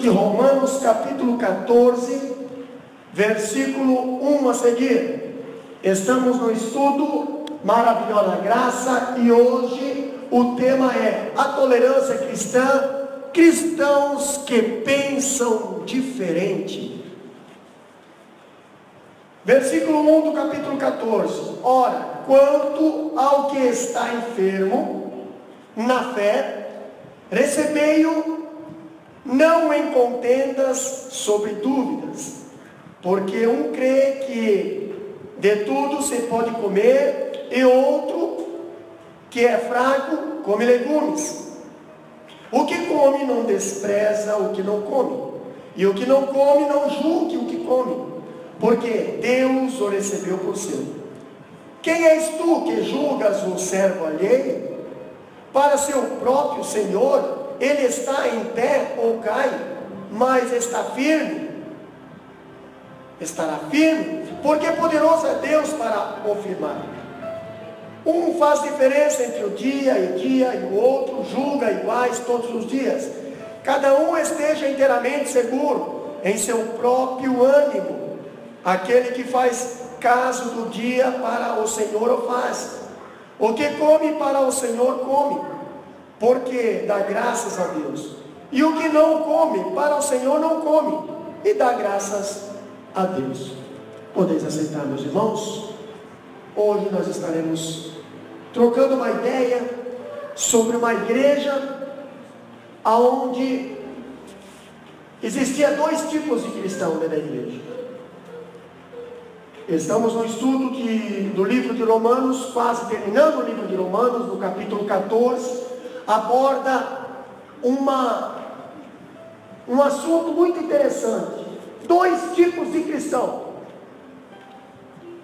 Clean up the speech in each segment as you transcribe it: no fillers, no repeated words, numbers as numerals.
de Romanos, capítulo 14, versículo 1 a seguir. Estamos no estudo Maravilhosa Graça e hoje o tema é a tolerância cristã, cristãos que pensam diferente. Versículo 1 do capítulo 14. Ora, quanto ao que está enfermo na fé, recebei-o não em contendas sobre dúvidas, porque um crê que de tudo se pode comer, e outro, que é fraco, come legumes. O que come não despreza o que não come, e o que não come não julgue o que come, porque Deus o recebeu por seu. Quem és tu que julgas o servo alheio? Para seu próprio Senhor ele está em pé ou cai, mas está firme, estará firme, porque poderoso é Deus para o firmar. Um faz diferença entre o dia e o outro julga iguais todos os dias. Cada um esteja inteiramente seguro em seu próprio ânimo. Aquele que faz caso do dia para o Senhor o faz. O que come para o Senhor come, porque dá graças a Deus. E o que não come para o Senhor não come, e dá graças a Deus. Podeis aceitar, meus irmãos? Hoje nós estaremos trocando uma ideia sobre uma igreja onde existia dois tipos de cristão dentro da igreja. Estamos no estudo do livro de Romanos, quase terminando o livro de Romanos, no capítulo 14, aborda um assunto muito interessante. Dois tipos de cristão.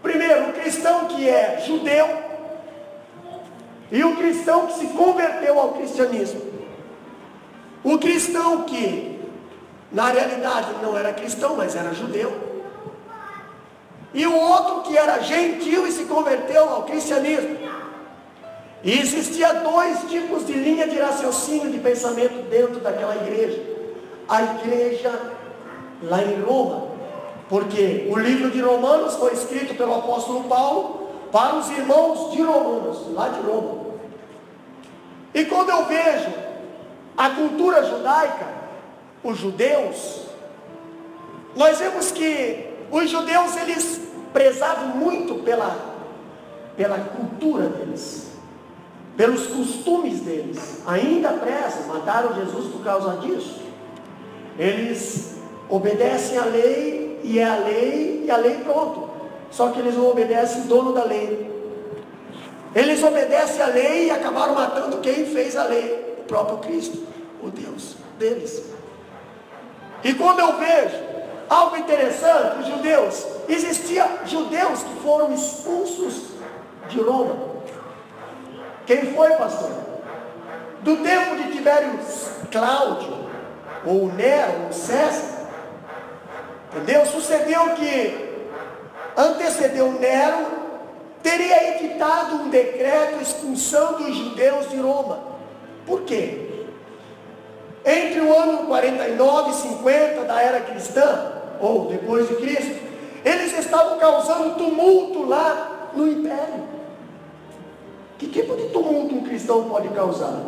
Primeiro, o cristão que é judeu e o cristão que se converteu ao cristianismo. O cristão que na realidade não era cristão, mas era judeu. E o outro que era gentil e se converteu ao cristianismo. E existia dois tipos de linha de raciocínio, de pensamento dentro daquela igreja. A igreja lá em Roma, porque o livro de Romanos foi escrito pelo apóstolo Paulo para os irmãos de Romanos, lá de Roma. E quando eu vejo a cultura judaica, os judeus, nós vemos que os judeus, eles prezavam muito pela cultura deles, pelos costumes deles. Ainda prezam, mataram Jesus por causa disso. Eles obedecem à lei, e é a lei, e a lei pronto. Só que eles não obedecem o dono da lei. Eles obedecem à lei e acabaram matando quem fez a lei, o próprio Cristo, o Deus deles. E quando eu vejo algo interessante, os judeus, existiam judeus que foram expulsos de Roma. Quem foi, pastor? Do tempo de Tibério Cláudio, ou Nero, ou César, entendeu? Sucedeu que antecedeu Nero, teria editado um decreto expulsando os judeus de Roma. Por quê? Entre o ano 49 e 50 da era cristã, ou depois de Cristo, eles estavam causando tumulto lá no império. Que tipo de tumulto um cristão pode causar?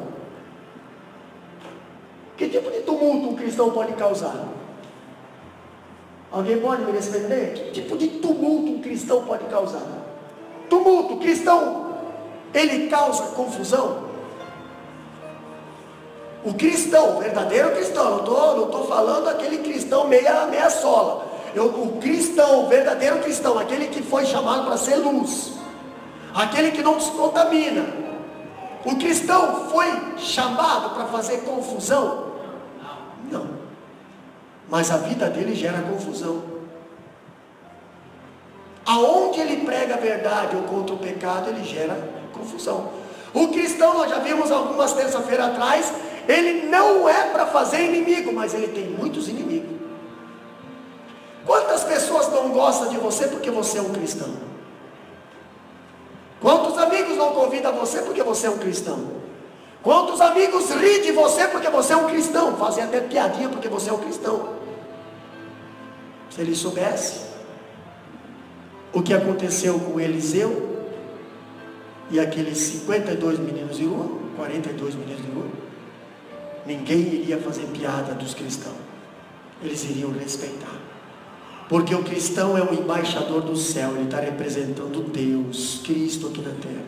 Que tipo de tumulto um cristão pode causar? Alguém pode me responder? Que tipo de tumulto um cristão pode causar? Tumulto, cristão, ele causa confusão. O cristão, o verdadeiro cristão, não estou falando aquele cristão meia sola. O cristão, o verdadeiro cristão, aquele que foi chamado para ser luz, aquele que não se contamina. O cristão foi chamado para fazer confusão? Não. Mas a vida dele gera confusão. Aonde ele prega a verdade ou contra o pecado, ele gera confusão. O cristão, nós já vimos algumas terça-feiras atrás, ele não é para fazer inimigo, mas ele tem muitos inimigos. Quantas pessoas não gostam de você porque você é um cristão? Quantos amigos não convidam você porque você é um cristão? Quantos amigos riem de você porque você é um cristão, fazem até piadinha porque você é um cristão. Se ele soubesse o que aconteceu com Eliseu e aqueles 52 meninos de rua, 42 meninos de rua, ninguém iria fazer piada dos cristãos. Eles iriam respeitar, porque o cristão é o embaixador do céu. Ele está representando Deus, Cristo aqui na terra.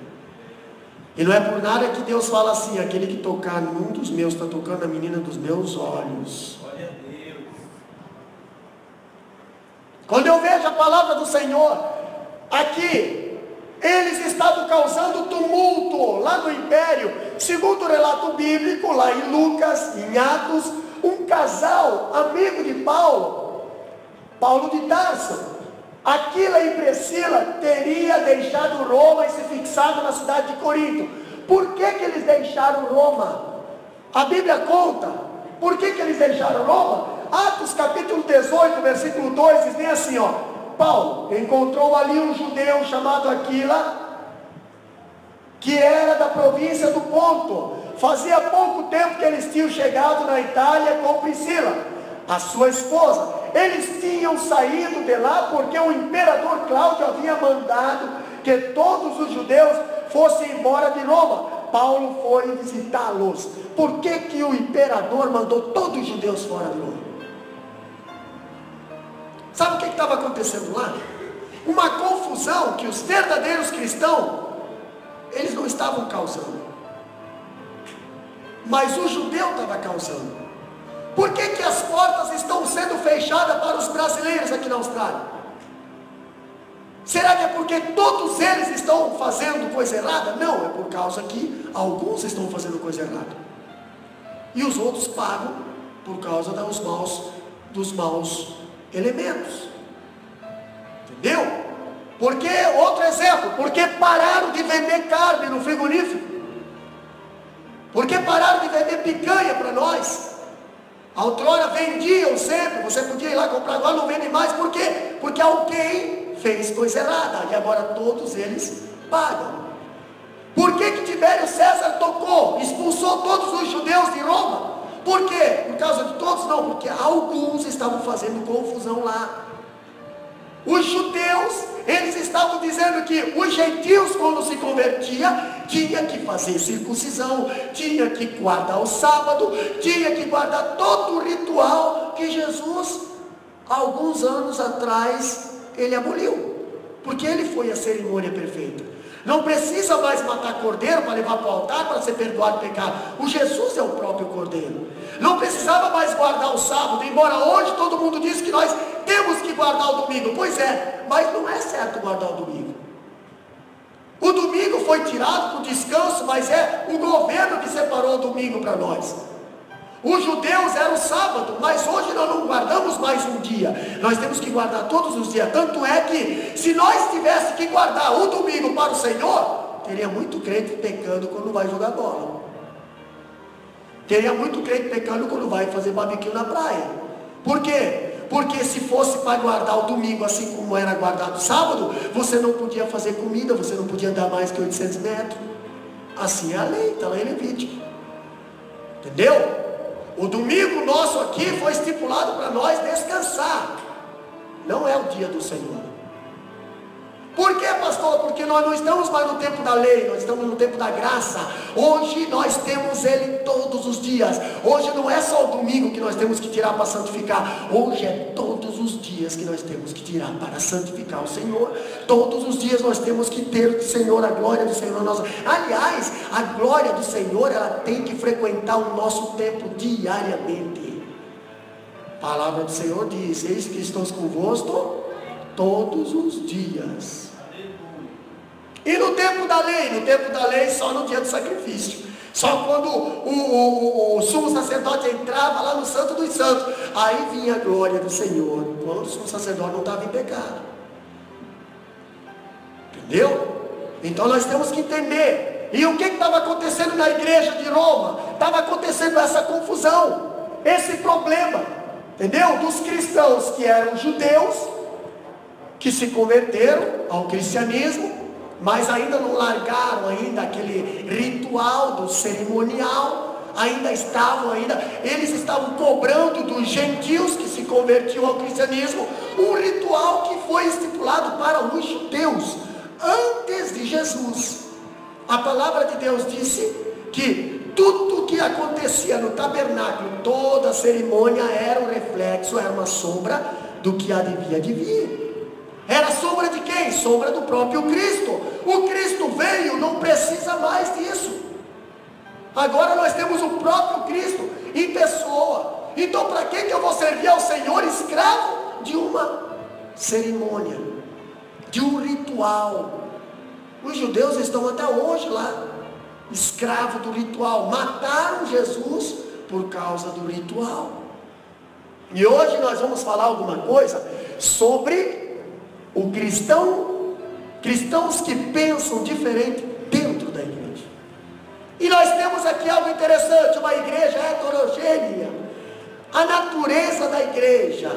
E não é por nada que Deus fala assim: aquele que tocar num dos meus, está tocando a menina dos meus olhos. Glória a Deus. Quando eu vejo a palavra do Senhor aqui, eles estavam causando tumulto lá no império. Segundo o relato bíblico, lá em Lucas, em Atos, um casal amigo de Paulo, Paulo de Tarso, Aquila e Priscila, teria deixado Roma e se fixado na cidade de Corinto. Por que eles deixaram Roma? A Bíblia conta. Por que eles deixaram Roma? Atos capítulo 18, versículo 2, diz bem assim, ó: Paulo encontrou ali um judeu chamado Aquila, que era da província do Ponto. Fazia pouco tempo que eles tinham chegado na Itália com Priscila, a sua esposa. Eles tinham saído de lá porque o imperador Cláudio havia mandado que todos os judeus fossem embora de Roma. Paulo foi visitá-los. Por que o imperador mandou todos os judeus fora de Roma? Sabe o que estava acontecendo lá? Uma confusão que os verdadeiros cristãos, eles não estavam causando, mas o judeu estava causando. Por que as portas estão sendo fechadas para os brasileiros aqui na Austrália? Será que é porque todos eles estão fazendo coisa errada? Não, é por causa que alguns estão fazendo coisa errada, e os outros pagam por causa dos maus elementos. Entendeu? Porque, outro exemplo, porque pararam de vender carne no frigorífico, porque pararam de vender picanha para nós. Outrora vendiam sempre, você podia ir lá comprar, agora não vende mais. Por quê? Porque alguém fez coisa errada, e agora todos eles pagam. Por que Tibério César expulsou todos os judeus de Roma? Por quê? Por causa de todos? Não, porque alguns estavam fazendo confusão lá. Os judeus, eles estavam dizendo que os gentios, quando se convertia, tinha que fazer circuncisão, tinha que guardar o sábado, tinha que guardar todo o ritual que Jesus, alguns anos atrás, ele aboliu, porque ele foi a cerimônia perfeita. Não precisa mais matar cordeiro para levar para o altar para ser perdoado o pecado. O Jesus é o próprio cordeiro. Não precisava mais guardar o sábado, embora hoje todo mundo diz que nós temos que guardar o domingo. Pois é, mas não é certo guardar o domingo. O domingo foi tirado para o descanso, mas é o governo que separou o domingo para nós. Os judeus eram o sábado, mas hoje nós não guardamos mais um dia, nós temos que guardar todos os dias. Tanto é que se nós tivéssemos que guardar o domingo para o Senhor, teria muito crente pecando quando vai jogar bola, teria muito crente pecando quando vai fazer barbecue na praia. Por quê? Porque se fosse para guardar o domingo assim como era guardado o sábado, você não podia fazer comida, você não podia andar mais que 800 metros. Assim é a lei, está lá em Levítico. Entendeu? O domingo nosso aqui foi estipulado para nós descansar. Não é o dia do Senhor. Por quê, pastor? Porque nós não estamos mais no tempo da lei, nós estamos no tempo da graça. Hoje nós temos Ele todos os dias. Hoje não é só o domingo que nós temos que tirar para santificar. Hoje é todos os dias que nós temos que tirar para santificar o Senhor. Todos os dias nós temos que ter o Senhor, a glória do Senhor. Aliás, a glória do Senhor, ela tem que frequentar o nosso tempo diariamente. A palavra do Senhor diz: eis que estou convosco todos os dias. E no tempo da lei? No tempo da lei só no dia do sacrifício. Só quando o sumo sacerdote entrava lá no Santo dos Santos, aí vinha a glória do Senhor, quando o sumo sacerdote não estava em pecado. Entendeu? Então nós temos que entender. E o que estava acontecendo na igreja de Roma? Estava acontecendo essa confusão, esse problema, entendeu? Dos cristãos que eram judeus, que se converteram ao cristianismo, mas ainda não largaram ainda aquele ritual do cerimonial, eles estavam cobrando dos gentios que se convertiam ao cristianismo um ritual que foi estipulado para os judeus antes de Jesus. A palavra de Deus disse que tudo que acontecia no tabernáculo, toda a cerimônia era um reflexo, era uma sombra do que havia de vir. Era sombra de quem? Sombra do próprio Cristo. O Cristo veio, não precisa mais disso. Agora nós temos o próprio Cristo em pessoa. Então para que eu vou servir ao Senhor escravo de uma cerimônia, de um ritual? Os judeus estão até hoje lá, escravo do ritual. Mataram Jesus por causa do ritual. E hoje nós vamos falar alguma coisa sobre o cristãos que pensam diferente dentro da igreja. E nós temos aqui algo interessante, uma igreja heterogênea. A natureza da igreja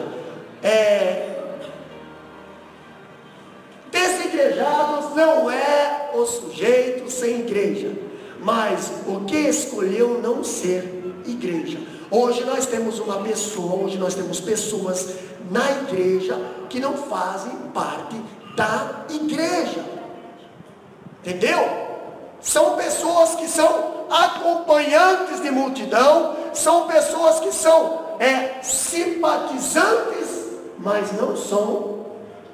desigrejados não é o sujeito sem igreja, mas o que escolheu não ser igreja. Hoje nós temos pessoas na igreja que não fazem parte da igreja. Entendeu? São pessoas que são acompanhantes de multidão, são pessoas que são simpatizantes, mas não são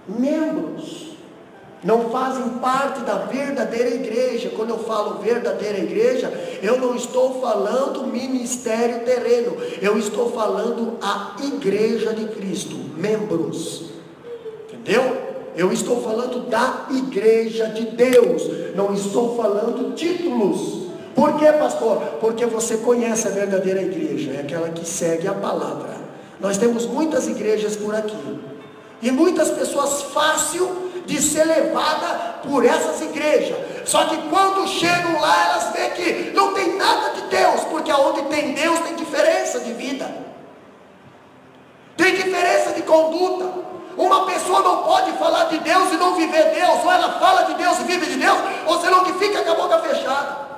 membros, não fazem parte da verdadeira igreja. Quando eu falo verdadeira igreja, eu não estou falando ministério terreno, eu estou falando a igreja de Cristo, membros, entendeu? Eu estou falando da igreja de Deus, não estou falando títulos. Por quê, pastor? Porque você conhece a verdadeira igreja, é aquela que segue a palavra. Nós temos muitas igrejas por aqui, e muitas pessoas fácil de ser levada por essas igrejas. Só que quando chegam lá, elas veem que não tem nada de Deus, porque aonde tem Deus tem diferença de vida, tem diferença de conduta. Uma pessoa não pode falar de Deus e não viver Deus. Ou ela fala de Deus e vive de Deus, ou senão que fica com a boca fechada.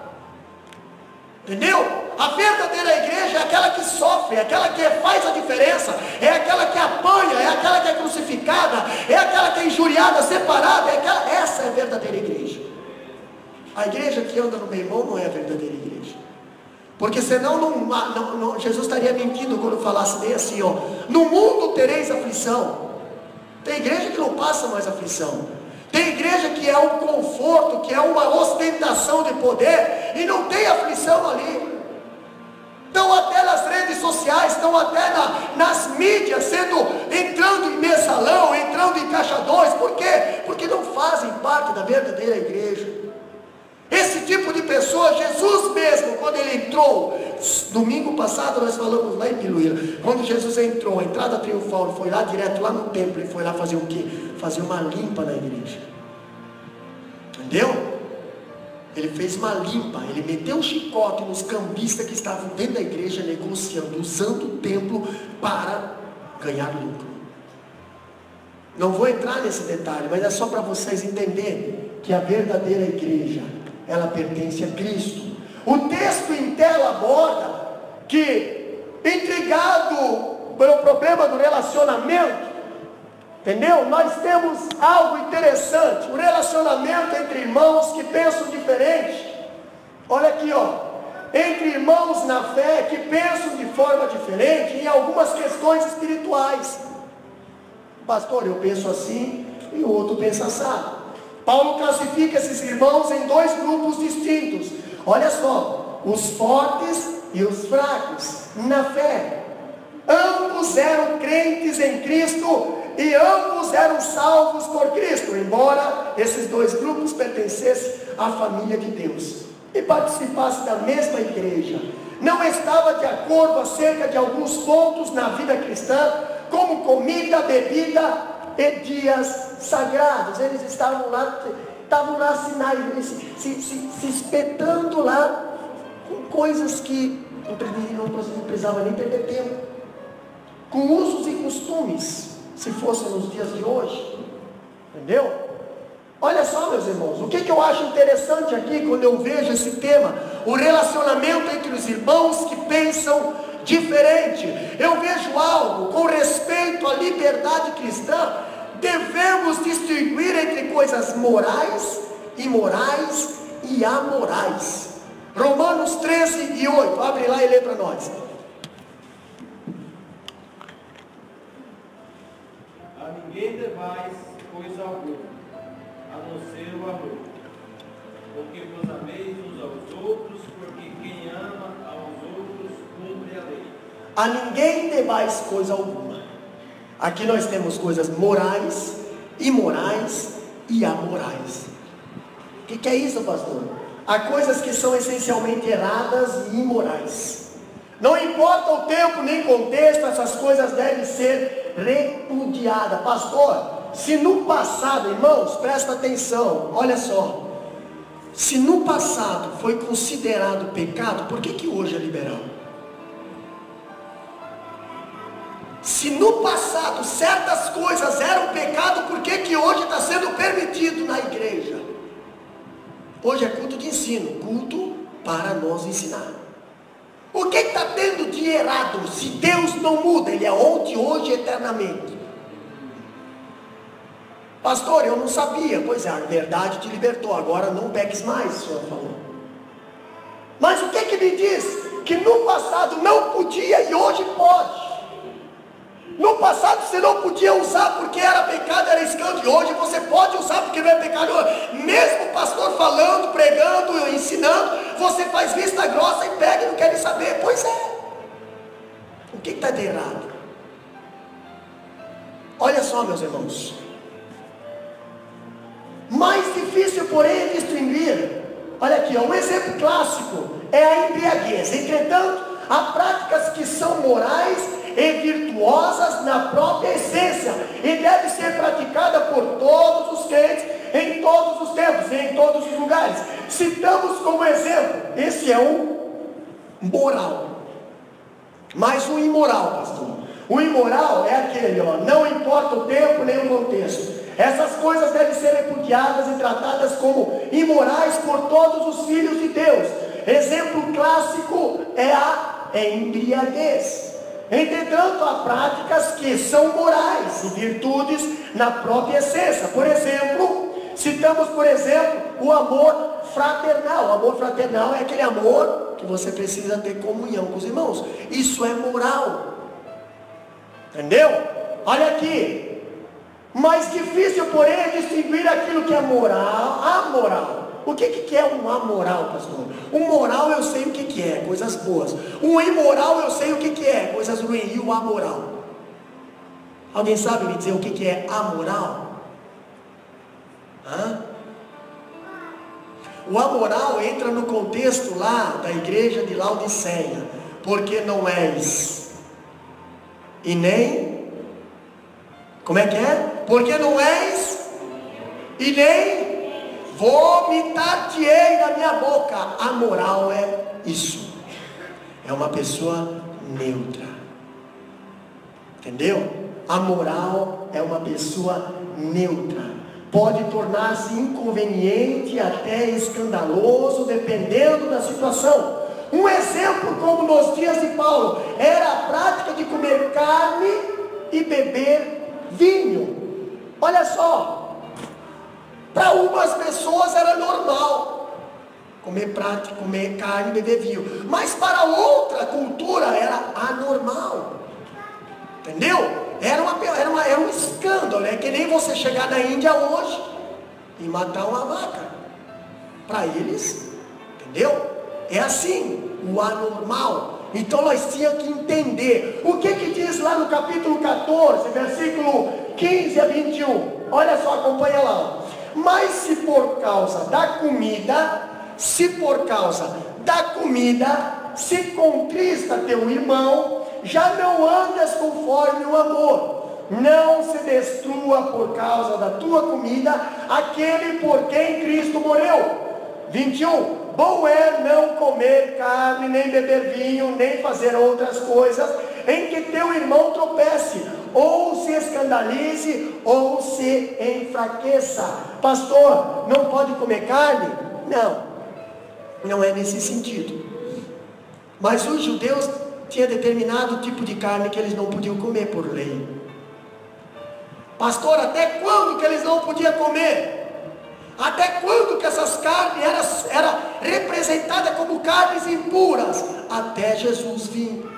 Entendeu? A verdadeira igreja é aquela que sofre, é aquela que faz a diferença, é aquela que apanha, é aquela que é crucificada, é aquela que é injuriada, separada, essa é a verdadeira igreja. A igreja que anda no meio irmão não é a verdadeira igreja. Porque senão Jesus estaria mentindo quando falasse bem assim, ó: no mundo tereis aflição. Tem igreja que não passa mais aflição. Tem igreja que é um conforto, que é uma ostentação de poder, e não tem aflição ali. Estão até nas redes sociais, estão até nas mídias, entrando em mensalão, entrando em caixa 2. Por quê? Porque não fazem parte da verdadeira igreja. Esse tipo de pessoa, Jesus mesmo, quando ele entrou, domingo passado nós falamos lá em Piluíra, quando Jesus entrou, a entrada triunfal, ele foi lá direto lá no templo, ele foi lá fazer o quê? Fazer uma limpa na igreja. Entendeu? Ele fez uma limpa, ele meteu um chicote nos cambistas que estavam dentro da igreja negociando, usando o templo para ganhar lucro. Não vou entrar nesse detalhe, mas é só para vocês entenderem que a verdadeira igreja, ela pertence a Cristo. O texto em tela aborda que, intrigado pelo problema do relacionamento, entendeu? Nós temos algo interessante, o relacionamento entre irmãos que pensam diferente. Olha aqui, ó, entre irmãos na fé que pensam de forma diferente em algumas questões espirituais. Pastor, eu penso assim e o outro pensa assim. Paulo classifica esses irmãos em dois grupos distintos. Olha só, os fortes e os fracos na fé. Ambos eram crentes em Cristo e ambos eram salvos por Cristo, embora esses dois grupos pertencessem à família de Deus e participassem da mesma igreja. Não estava de acordo acerca de alguns pontos na vida cristã, como comida, bebida e dias sagrados. Eles estavam lá se espetando lá com coisas que não precisava nem perder tempo, com usos e costumes, se fossem nos dias de hoje, entendeu? Olha só, meus irmãos, o que eu acho interessante aqui quando eu vejo esse tema, o relacionamento entre os irmãos que pensam diferente. Eu vejo algo com respeito à liberdade cristã. Devemos distinguir entre coisas morais, imorais e amorais. Romanos 13:8, abre lá e lê para nós. A ninguém devais coisa alguma, a não ser o amor, porque vos ameis uns aos outros, porque quem ama aos outros cumpre a lei. A ninguém devais coisa alguma. Aqui nós temos coisas morais, imorais e amorais. O que é isso, pastor? Há coisas que são essencialmente erradas e imorais. Não importa o tempo nem contexto, essas coisas devem ser repudiadas. Pastor, se no passado, irmãos, presta atenção, olha só. Se no passado foi considerado pecado, por que hoje é liberal? Se no passado certas coisas eram pecado, por que hoje está sendo permitido na igreja? Hoje é culto de ensino, culto para nós ensinar. O que está tendo de errado? Se Deus não muda, Ele é ontem, hoje e eternamente. Pastor, eu não sabia. Pois é, a verdade te libertou, agora não peques mais, o Senhor falou. Mas o que me diz? Que no passado não podia e hoje pode. No passado você não podia usar porque era pecado, era escândalo. E hoje você pode usar porque não é pecado. Mesmo o pastor falando, pregando, ensinando, você faz vista grossa e pega e não quer nem saber. Pois é. O que está de errado? Olha só, meus irmãos. Mais difícil, porém, é distinguir. Olha aqui, um exemplo clássico é a embriaguez. Entretanto, há práticas que são morais e virtuosas na própria essência, e deve ser praticada por todos os crentes, em todos os tempos, em todos os lugares. Citamos como exemplo, esse é um moral, mas o imoral, pastor. O imoral é aquele, não importa o tempo nem o contexto. Essas coisas devem ser repudiadas e tratadas como imorais por todos os filhos de Deus. Exemplo clássico é a embriaguez. Entretanto, há práticas que são morais e virtudes na própria essência. Por exemplo, citamos, por exemplo, o amor fraternal. O amor fraternal é aquele amor que você precisa ter comunhão com os irmãos. Isso é moral. Entendeu? Olha aqui. Mais difícil, porém, é distinguir aquilo que é moral, amoral. O que é um amoral, pastor? O moral eu sei o que é, coisas boas. O imoral eu sei o que é, coisas ruins. E o amoral? Alguém sabe me dizer o que é amoral? O amoral entra no contexto lá da igreja de Laodiceia. Porque não és e nem... Como é que é? Porque não és e nem... vomitar-te-ei da minha boca. A moral é isso. É uma pessoa neutra. Entendeu? A moral é uma pessoa neutra. Pode tornar-se inconveniente, até escandaloso, dependendo da situação. Um exemplo, como nos dias de Paulo, era a prática de comer carne e beber vinho. Olha só. Para umas pessoas era normal comer carne e beber vinho, mas para outra cultura era anormal. Entendeu? Era um escândalo. É que nem você chegar na Índia hoje e matar uma vaca. Para eles, entendeu? É assim, o anormal. Então nós tínhamos que entender. O que diz lá no capítulo 14, versículo 15 a 21? Olha só, acompanha lá. Mas se por causa da comida, se contrista teu irmão, já não andas conforme o amor. Não se destrua por causa da tua comida aquele por quem Cristo morreu. 21. Bom é não comer carne, nem beber vinho, nem fazer outras coisas em que teu irmão tropece. ou se escandalize, ou se enfraqueça. Pastor, não pode comer carne? Não, não é nesse sentido. Mas os judeus tinham determinado tipo de carne que eles não podiam comer por lei. Pastor, até quando que eles não podiam comer? Até quando que essas carnes eram representadas como carnes impuras? Até Jesus vir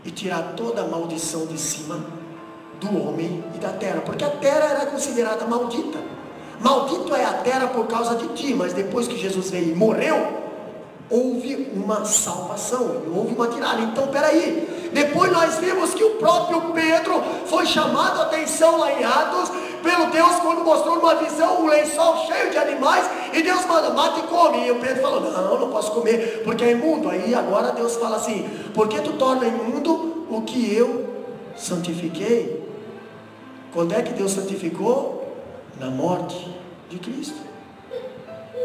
e tirar toda a maldição de cima do homem e da terra, porque a terra era considerada maldita. Maldito é a terra por causa de ti, mas depois que Jesus veio e morreu, houve uma salvação, houve uma tirada. Então peraí, depois nós vimos que o próprio Pedro foi chamado a atenção lá em Atos pelo Deus, quando mostrou numa visão um lençol cheio de animais, e Deus manda, mata e come. E o Pedro falou, não posso comer, porque é imundo. Aí agora Deus fala assim, por que tu torna imundo o que eu santifiquei? Quando é que Deus santificou? Na morte de Cristo.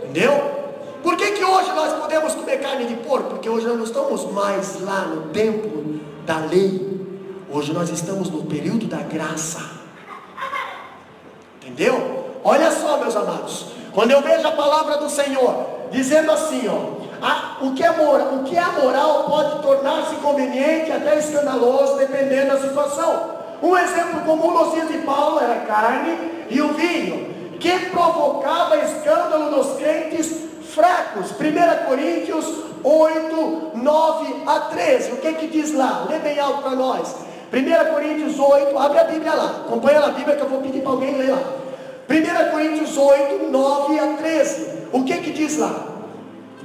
Entendeu? Por que hoje nós podemos comer carne de porco? Porque hoje nós não estamos mais lá no tempo da lei. Hoje nós estamos no período da graça. Entendeu? Olha só, meus amados, quando eu vejo a palavra do Senhor dizendo assim, o que é moral pode tornar-se conveniente, até escandaloso, dependendo da situação. Um exemplo comum nos dias de Paulo era a carne e o vinho, que provocava escândalo nos crentes fracos. 1 Coríntios 8, 9 a 13. O que diz lá? Lê bem alto para nós. 1 Coríntios 8, abre a Bíblia lá, acompanha na Bíblia que eu vou pedir para alguém ler lá. 1 Coríntios 8, 9 a 13. O que diz lá?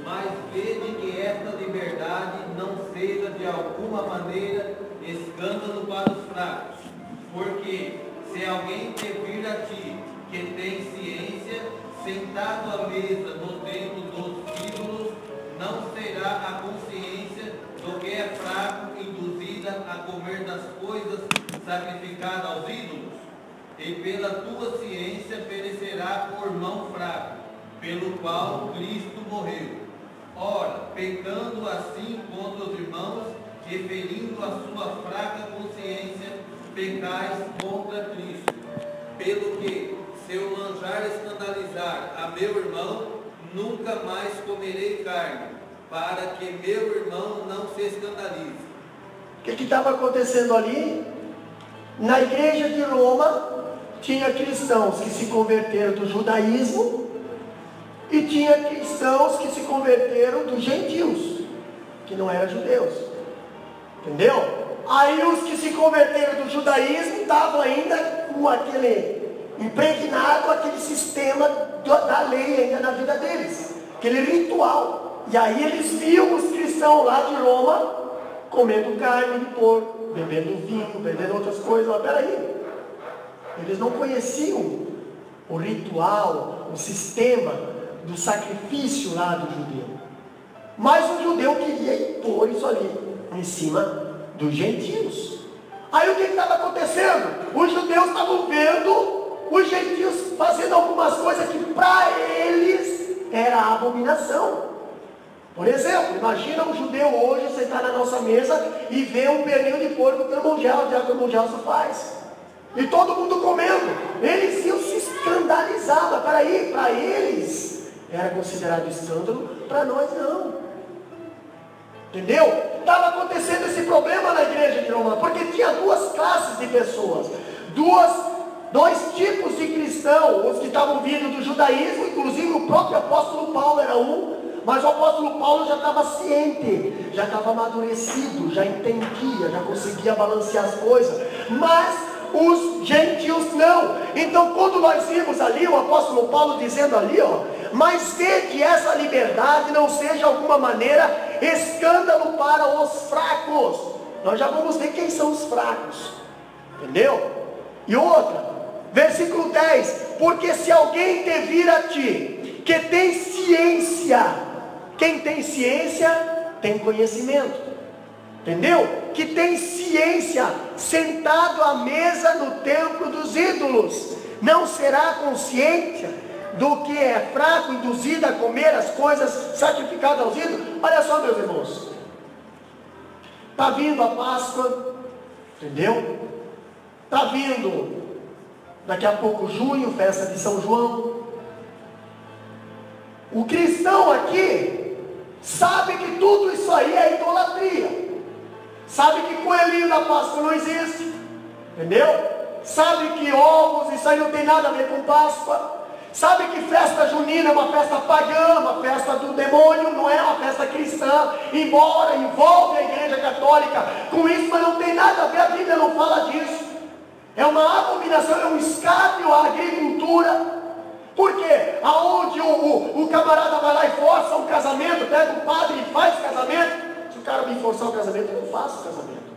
Mas vede que esta liberdade não seja de alguma maneira escândalo para os fracos, porque se alguém te vir a ti, que tem ciência, sentado à mesa no templo dos ídolos, não será a consciência do que é fraco induzida a comer das coisas sacrificadas aos ídolos? E pela tua ciência perecerá por mão fraca, pelo qual Cristo morreu. Ora, pecando assim contra os irmãos, e ferindo a sua fraca consciência, pecais contra Cristo. Pelo que, se eu manjar escandalizar a meu irmão, nunca mais comerei carne, para que meu irmão não se escandalize. O que estava acontecendo ali? Na igreja de Roma, tinha cristãos que se converteram do judaísmo, e tinha cristãos que se converteram dos gentios, que não eram judeus. Entendeu? Aí os que se converteram do judaísmo estavam ainda com aquele impregnado, aquele sistema da lei ainda na vida deles, aquele ritual. E aí eles viam os cristãos lá de Roma comendo carne de porco, bebendo vinho, bebendo outras coisas. Mas peraí, eles não conheciam o ritual, o sistema do sacrifício lá do judeu. Mas o judeu queria impor isso ali em cima dos gentios. Aí o que estava acontecendo? Os judeus estavam vendo os gentios fazendo algumas coisas que para eles era abominação. Por exemplo, imagina um judeu hoje sentar na nossa mesa e ver um pernil de porco que o diácono Gelson faz. E todo mundo comendo. Eles iam se escandalizar. Mas peraí, para eles era considerado escândalo, para nós não. Entendeu? Estava acontecendo esse problema na igreja de Roma, porque tinha duas classes de pessoas, dois tipos de cristãos, os que estavam vindo do judaísmo, inclusive o próprio apóstolo Paulo era um, mas o apóstolo Paulo já estava ciente, já estava amadurecido, já entendia, já conseguia balancear as coisas, mas os gentios não. Então quando nós vimos ali o apóstolo Paulo dizendo ali, mas vê que essa liberdade não seja de alguma maneira escândalo para os fracos. Nós já vamos ver quem são os fracos, entendeu? E outra, versículo 10, porque se alguém te vir a ti, que tem ciência, quem tem ciência, tem conhecimento, entendeu? Que tem ciência, sentado à mesa no templo dos ídolos, não será consciente do que é fraco, induzido a comer as coisas sacrificadas aos ídolos? Olha só, meus irmãos, está vindo a Páscoa, entendeu? Está vindo daqui a pouco junho, festa de São João. O cristão aqui sabe que tudo isso aí é idolatria. Sabe que coelhinho da Páscoa não existe. Entendeu? Sabe que ovos, isso aí não tem nada a ver com Páscoa. Sabe que festa junina é uma festa pagã, uma festa do demônio, não é uma festa cristã, embora envolve a igreja católica com isso, mas não tem nada a ver, a Bíblia não fala disso. É uma abominação, é um escárnio à agricultura. Por quê? Aonde o camarada vai lá e força um casamento, pega o padre e faz casamento. Se o cara me forçar o casamento, eu não faço o casamento.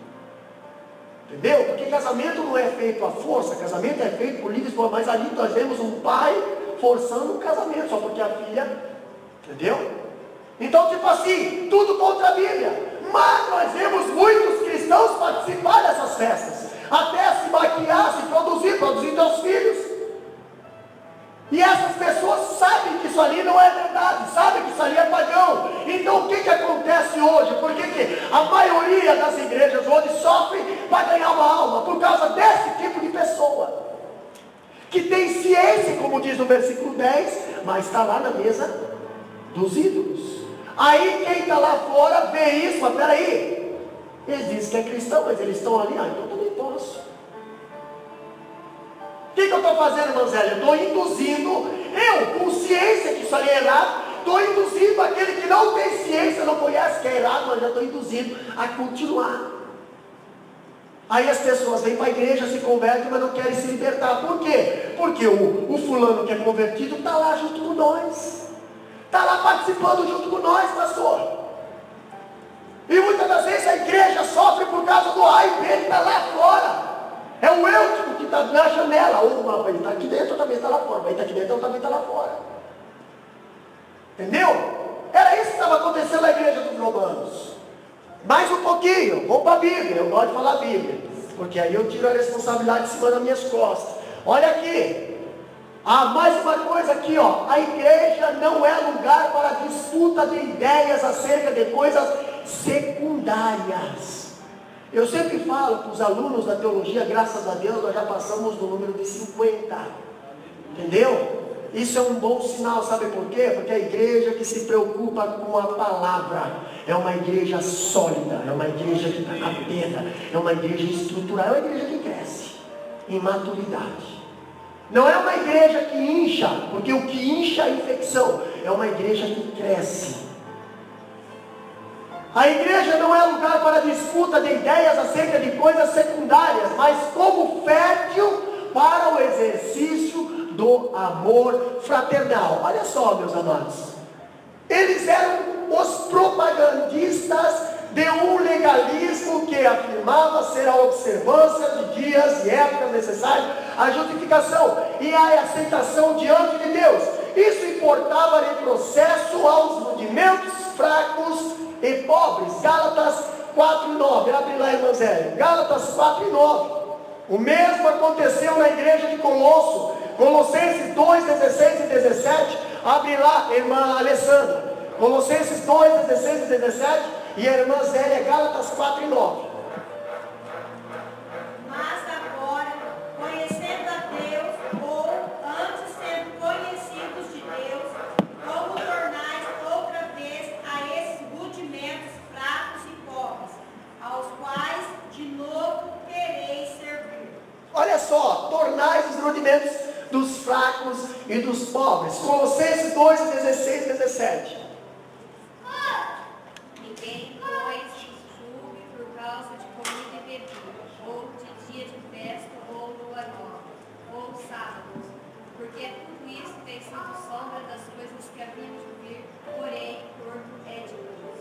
Entendeu? Porque casamento não é feito à força, casamento é feito por livre esposa. Mas ali nós vemos um pai forçando um casamento, só porque a filha, entendeu? Então, tipo assim, tudo contra a Bíblia. Mas nós vemos muitos cristãos participar dessas festas, até se maquiar, se produzir seus filhos. E essas pessoas sabem que isso ali não é verdade, sabem que isso ali é pagão. Então o que acontece hoje? Por que a maioria das igrejas hoje sofre para ganhar uma alma? Por causa desse tipo de pessoa, que tem ciência, como diz no versículo 10, mas está lá na mesa dos ídolos. Aí quem está lá fora vê isso, mas peraí, eles dizem que é cristão, mas eles estão ali, então eu também posso. O que eu estou fazendo, Manzélio? Eu estou induzindo, com ciência que isso ali é errado, estou induzindo aquele que não tem ciência, não conhece que é errado, mas já estou induzindo a continuar. Aí as pessoas vêm para a igreja, se convertem, mas não querem se libertar. Por quê? Porque o fulano que é convertido está lá junto com nós, está lá participando junto com nós, pastor. E muitas das vezes a igreja sofre por causa do hype, ele está lá fora. É o Eutico que está na janela. Ou ele está aqui dentro, também está lá fora. Ele está aqui dentro, também está lá fora. Entendeu? Era isso que estava acontecendo na igreja dos romanos. Mais um pouquinho, vamos para a Bíblia. Eu gosto de falar a Bíblia, porque aí eu tiro a responsabilidade de cima das minhas costas. Olha aqui. Mais uma coisa aqui, ó. A igreja não é lugar para disputa de ideias acerca de coisas secundárias. Eu sempre falo para os alunos da teologia, graças a Deus, nós já passamos do número de 50. Entendeu? Isso é um bom sinal, sabe por quê? Porque a igreja que se preocupa com a palavra é uma igreja sólida, é uma igreja que está na pedra, é uma igreja estrutural, é uma igreja que cresce em maturidade. Não é uma igreja que incha, porque o que incha é a infecção, é uma igreja que cresce. A igreja não é lugar para disputa de ideias acerca de coisas secundárias, mas como fértil para o exercício do amor fraternal. Olha só, meus amados, eles eram os propagandistas de um legalismo que afirmava ser a observância de dias e épocas necessárias à justificação e à aceitação diante de Deus. Isso importava retrocesso aos rudimentos fracos e pobres. Gálatas 4:9, abre lá, Evangelho. Gálatas 4:9. O mesmo aconteceu na igreja de Colosso. Colossenses 2:16 e 17. Abre lá, irmã Alessandra. Colossenses 2:16 e 17. E a irmã Zélia, Gálatas 4:9. Mas agora, conhecendo a Deus, ou antes sendo conhecidos de Deus, como tornais outra vez a esses rudimentos fracos e pobres, aos quais de novo quereis servir. Olha só, tornais os rudimentos dos fracos e dos pobres. Colossenses 2:16 e 17. Ninguém, pois, julgue por causa de comida e bebida, ou de dia de festa, ou lua nova, ou sábados, porque tudo isso tem sido sombra das coisas que haviam de vir, porém, o corpo é de Deus.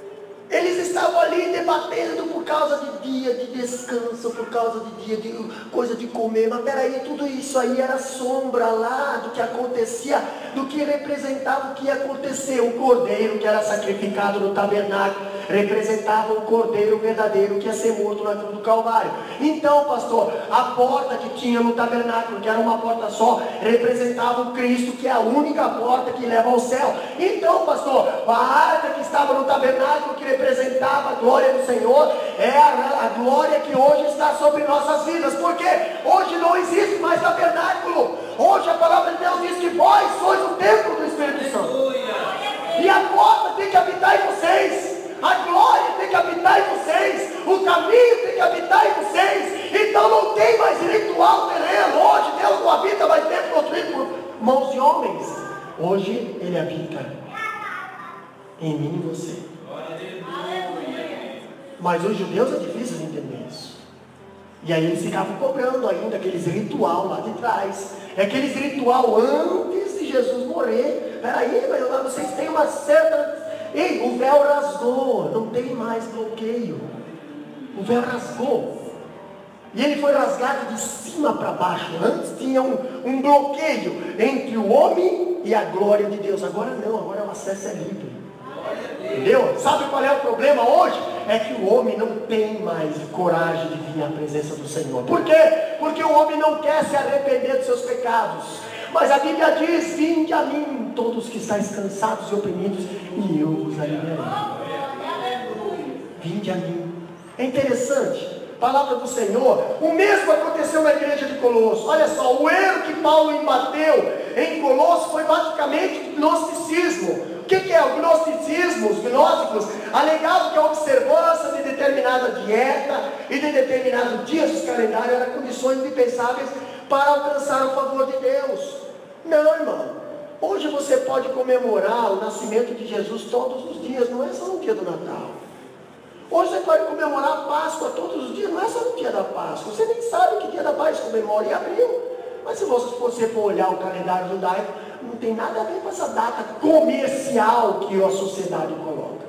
Eles estavam ali debatendo por causa de dia de descanso, por causa de dia de coisa de comer. Mas peraí, tudo isso aí era sombra lá do que acontecia, do que representava o que ia acontecer. O cordeiro que era sacrificado no tabernáculo representava o cordeiro verdadeiro que ia ser morto na cruz do Calvário. Então, pastor, a porta que tinha no tabernáculo, que era uma porta só, representava o Cristo, que é a única porta que leva ao céu. Então, pastor, a arca que estava no tabernáculo, que representava a glória do Senhor, era a glória que hoje está sobre nossas vidas, porque hoje não existe mais tabernáculo. Hoje a palavra de Deus diz que vós sois o templo do Espírito Santo. E a porta tem que habitar em vocês. A glória tem que habitar em vocês. O caminho tem que habitar em vocês. Então não tem mais ritual terreno. Hoje Deus não habita mais templo construído por mãos de homens. Hoje Ele habita em mim e você. Mas os judeus é difícil de entender isso. E aí eles ficavam cobrando ainda aqueles ritual lá de trás. É aqueles ritual antes de Jesus morrer. Peraí, mas vocês têm uma certa... Ei, o véu rasgou, não tem mais bloqueio. O véu rasgou. E ele foi rasgado de cima para baixo. Antes tinha um bloqueio entre o homem e a glória de Deus. Agora não, agora o acesso é livre. Entendeu? Sabe qual é o problema hoje? É que o homem não tem mais coragem de vir à presença do Senhor. Por quê? Porque o homem não quer se arrepender dos seus pecados. Mas a Bíblia diz: vinde a mim, todos que estáis cansados e oprimidos, e eu vos aliviarei. Vinde a mim. É interessante, palavra do Senhor. O mesmo aconteceu na igreja de Colosso. Olha só, o erro que Paulo embateu em Colosso foi basicamente gnosticismo. O que é o gnosticismo? Os gnósticos alegavam que a observância de determinada dieta e de determinados dias dos calendários eram condições indispensáveis para alcançar o favor de Deus. Não, irmão. Hoje você pode comemorar o nascimento de Jesus todos os dias, não é só no dia do Natal. Hoje você pode comemorar a Páscoa todos os dias, não é só no dia da Páscoa. Você nem sabe que dia da Páscoa comemora em abril. Mas se você for olhar o calendário judaico, não tem nada a ver com essa data comercial que a sociedade coloca.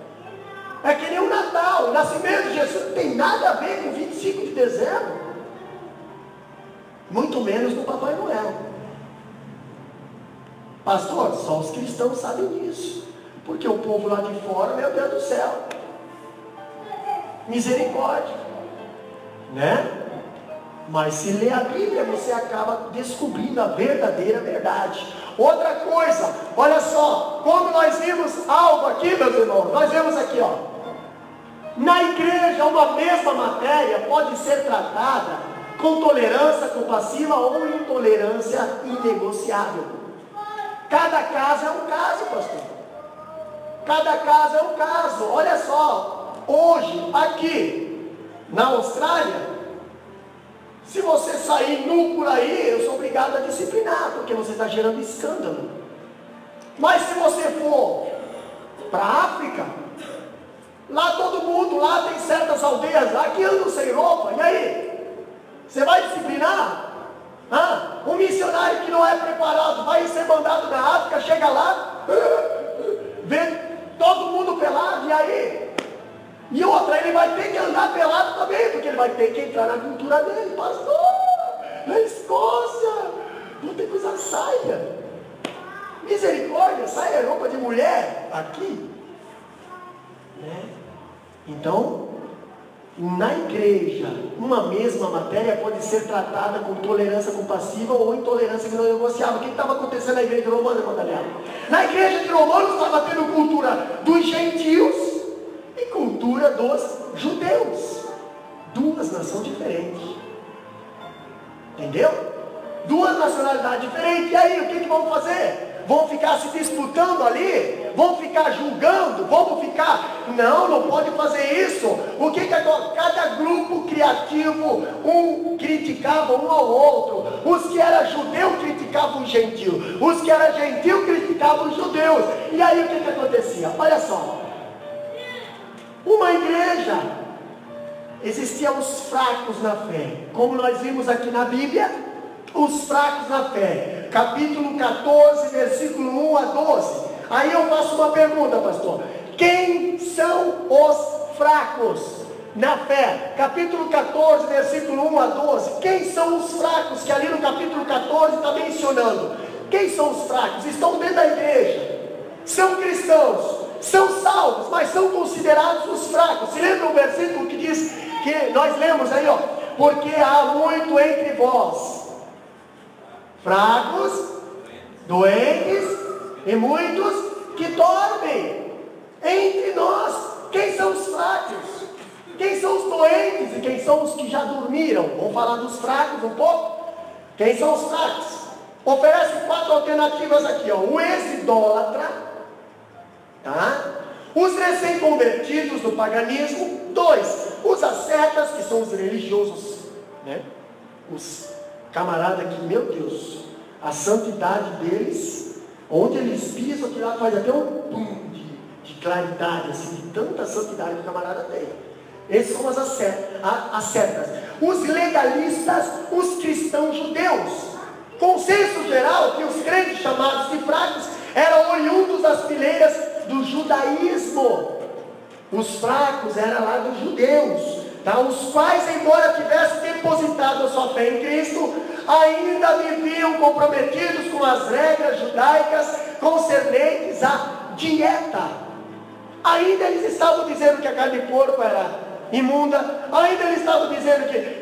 É que nem o Natal, o nascimento de Jesus não tem nada a ver com 25 de dezembro. Muito menos no Papai Noel. Pastor, só os cristãos sabem disso. Porque o povo lá de fora, meu Deus do céu. Misericórdia. Né? Mas se ler a Bíblia, você acaba descobrindo a verdadeira verdade. Outra coisa, olha só, como nós vimos algo aqui, meus irmãos, nós vemos aqui, ó. Na igreja, uma mesma matéria pode ser tratada com tolerância compassiva ou intolerância inegociável. Cada caso é um caso, pastor. Cada caso é um caso. Olha só, hoje, aqui, na Austrália, se você sair nu por aí, eu sou obrigado a disciplinar, porque você está gerando escândalo. Mas se você for para a África, lá todo mundo, lá tem certas aldeias lá que andam sem roupa, e aí? Você vai disciplinar? Um missionário que não é preparado vai ser mandado na África, chega lá, vê todo mundo pelado, e aí? E outra, ele vai ter que andar pelado também, porque ele vai ter que entrar na cultura dele. Pastor, na Escócia, vou ter que usar saia. Misericórdia, saia é roupa de mulher aqui. Né? Então, na igreja, uma mesma matéria pode ser tratada com tolerância compassiva ou intolerância não negociável. O que estava acontecendo na igreja de Romanos, irmã Daniela? Na igreja de Romanos estava tendo cultura dos gentios e cultura dos judeus. Duas nações diferentes. Entendeu? Duas nacionalidades diferentes. E aí, o que vão fazer? Vão ficar se disputando ali? Vão ficar julgando? Vamos ficar... Não pode fazer isso. O que cada grupo criativo, um criticava um ao outro. Os que eram judeus criticavam os gentios. Os que eram gentios criticavam os judeus. E aí, o que acontecia? Olha só. Uma igreja, existiam os fracos na fé, como nós vimos aqui na Bíblia, os fracos na fé, capítulo 14, versículo 1 a 12, aí eu faço uma pergunta, pastor, quem são os fracos na fé? Capítulo 14, versículo 1 a 12, quem são os fracos, que ali no capítulo 14 está mencionando, quem são os fracos? Estão dentro da igreja, são cristãos, são salvos, mas são considerados os fracos. Se lembra o versículo que diz, que nós lemos aí, ó, porque há muito entre vós fracos, doentes e muitos que dormem. Entre nós, quem são os fracos? Quem são os doentes e quem são os que já dormiram? Vamos falar dos fracos um pouco? Quem são os fracos? Oferece 4 alternativas aqui, ó. O ex-idólatra, tá? Os recém-convertidos do paganismo. 2, os ascetas, que são os religiosos, né? Os camaradas que, meu Deus, a santidade deles, onde eles pisam, que lá faz até um pum de claridade, assim, de tanta santidade que o camarada tem. Esses são as ascetas. Os legalistas, os cristãos judeus. Consenso geral que os crentes chamados de fracos eram oriundos das fileiras do judaísmo. Os fracos eram lá dos judeus, tá? Os quais, embora tivessem depositado a sua fé em Cristo, ainda viviam comprometidos com as regras judaicas concernentes à dieta. Ainda eles estavam dizendo que a carne de porco era imunda, ainda eles estavam dizendo que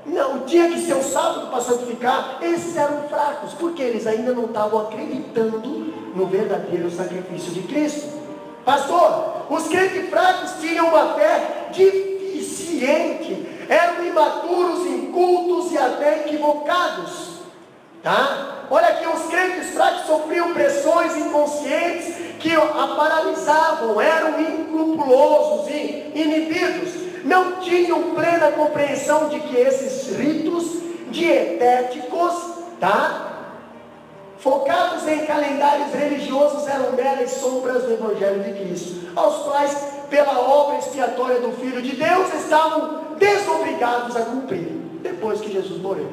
não, tinha que ser o sábado para santificar. Esses eram fracos, porque eles ainda não estavam acreditando no verdadeiro sacrifício de Cristo. Pastor, os crentes fracos tinham uma fé deficiente, eram imaturos, incultos e até equivocados, tá? Olha aqui, os crentes fracos sofriam pressões inconscientes que a paralisavam, eram inescrupulosos e inibidos, não tinham plena compreensão de que esses ritos dietéticos, tá? Focados em calendários religiosos, eram meras sombras do Evangelho de Cristo, aos quais, pela obra expiatória do Filho de Deus, estavam desobrigados a cumprir, depois que Jesus morreu.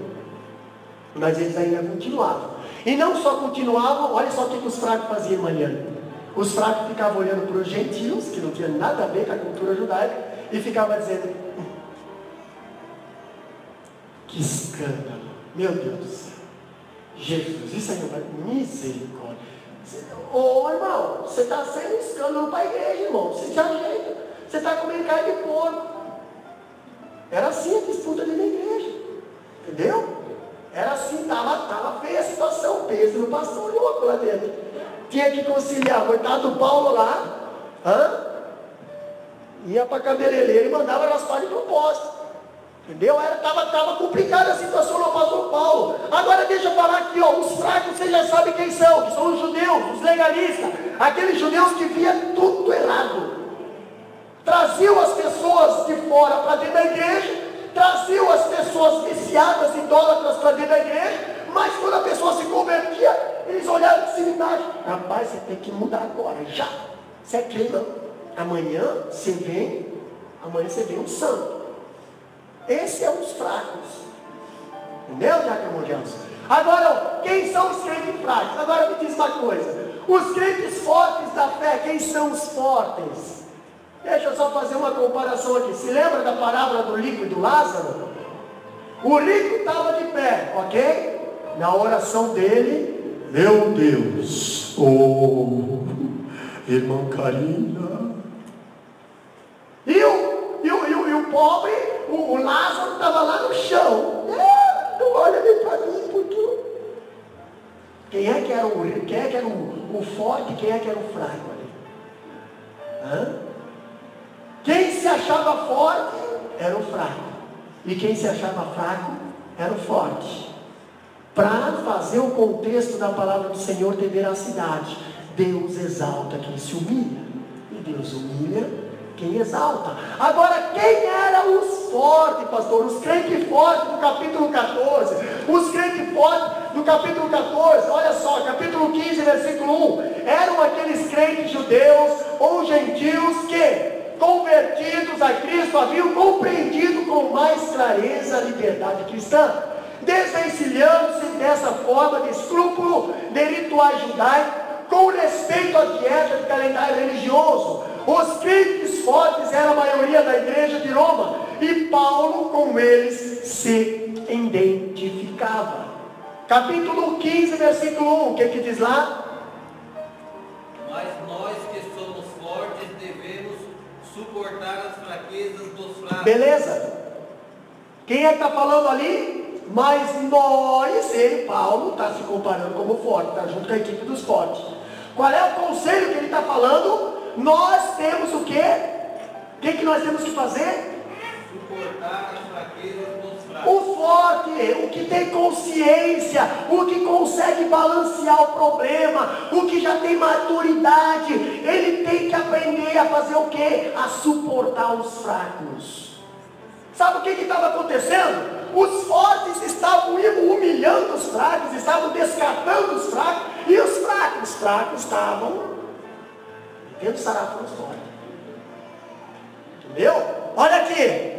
Mas eles ainda continuavam. E não só continuavam, olha só o que os fracos faziam de manhã. Os fracos ficavam olhando para os gentios, que não tinha nada a ver com a cultura judaica, e ficavam dizendo: que escândalo, meu Deus do céu, Jesus, isso aí não vai, misericórdia. Ô irmão, você está sendo escândalo para a igreja, irmão, você já ajeita, você está comendo carne de porco. Era assim a disputa dentro da igreja, entendeu? Era assim, estava feia a situação, peso no pastor louco lá dentro. Tinha que conciliar, coitado do Paulo lá, ia para a cabeleireira e mandava raspar de propósito, entendeu? Estava complicada a situação no pastor Paulo. Agora deixa eu falar aqui, ó, os fracos, você já sabe quem são, que são os judeus, os legalistas, aqueles judeus que via tudo errado, traziam as pessoas de fora para dentro da igreja, traziam as pessoas viciadas, idólatras para dentro da igreja, mas quando a pessoa se convertia, eles olharam de cima e embaixo: rapaz, você tem que mudar agora, já. Você é crente, não. Amanhã você vem um santo. Esse é os fracos. Entendeu, Giacomo Gelson? Agora, quem são os crentes fracos? Agora me diz uma coisa: os crentes fortes da fé, quem são os fortes? Deixa eu só fazer uma comparação aqui. Se lembra da parábola do rico e do Lázaro? O rico estava de pé, ok? Na oração dele: meu Deus, oh, irmã Karina. E o pobre, o Lázaro estava lá no chão. Não olha nem para mim, porque... Quem é que era o forte e quem é que era o fraco ali? Quem se achava forte era o fraco, e quem se achava fraco era o forte. Para fazer o contexto da palavra do Senhor ter veracidade, Deus exalta quem se humilha, e Deus humilha quem exalta. Agora, quem eram os fortes, pastor? Os crentes fortes do capítulo 14. Os crentes fortes do capítulo 14, olha só, capítulo 15, versículo 1. Eram aqueles crentes judeus ou gentios que, convertidos a Cristo, haviam compreendido com mais clareza a liberdade cristã, desvencilhando-se dessa forma de escrúpulo de rituais judaicos com respeito à dieta de calendário religioso. Os crentes fortes eram a maioria da igreja de Roma, e Paulo com eles se identificava. Capítulo 15, versículo 1, o que diz lá? Mas nós que somos fortes devemos suportar as fraquezas dos fracos. Beleza? Quem é que está falando ali? Mas nós, ele, Paulo, está se comparando como forte, está junto com a equipe dos fortes. Qual é o conselho que ele está falando? Nós temos o quê? O que nós temos que fazer? Suportar as fraquezas dos fracos. O forte, o que tem consciência, o que consegue balancear o problema, o que já tem maturidade, ele tem que aprender a fazer o quê? A suportar os fracos. Sabe o que estava acontecendo? Os fortes estavam humilhando os fracos, estavam descartando os fracos, e os fracos estavam tendo sarafo nos fortes. Entendeu? Olha aqui.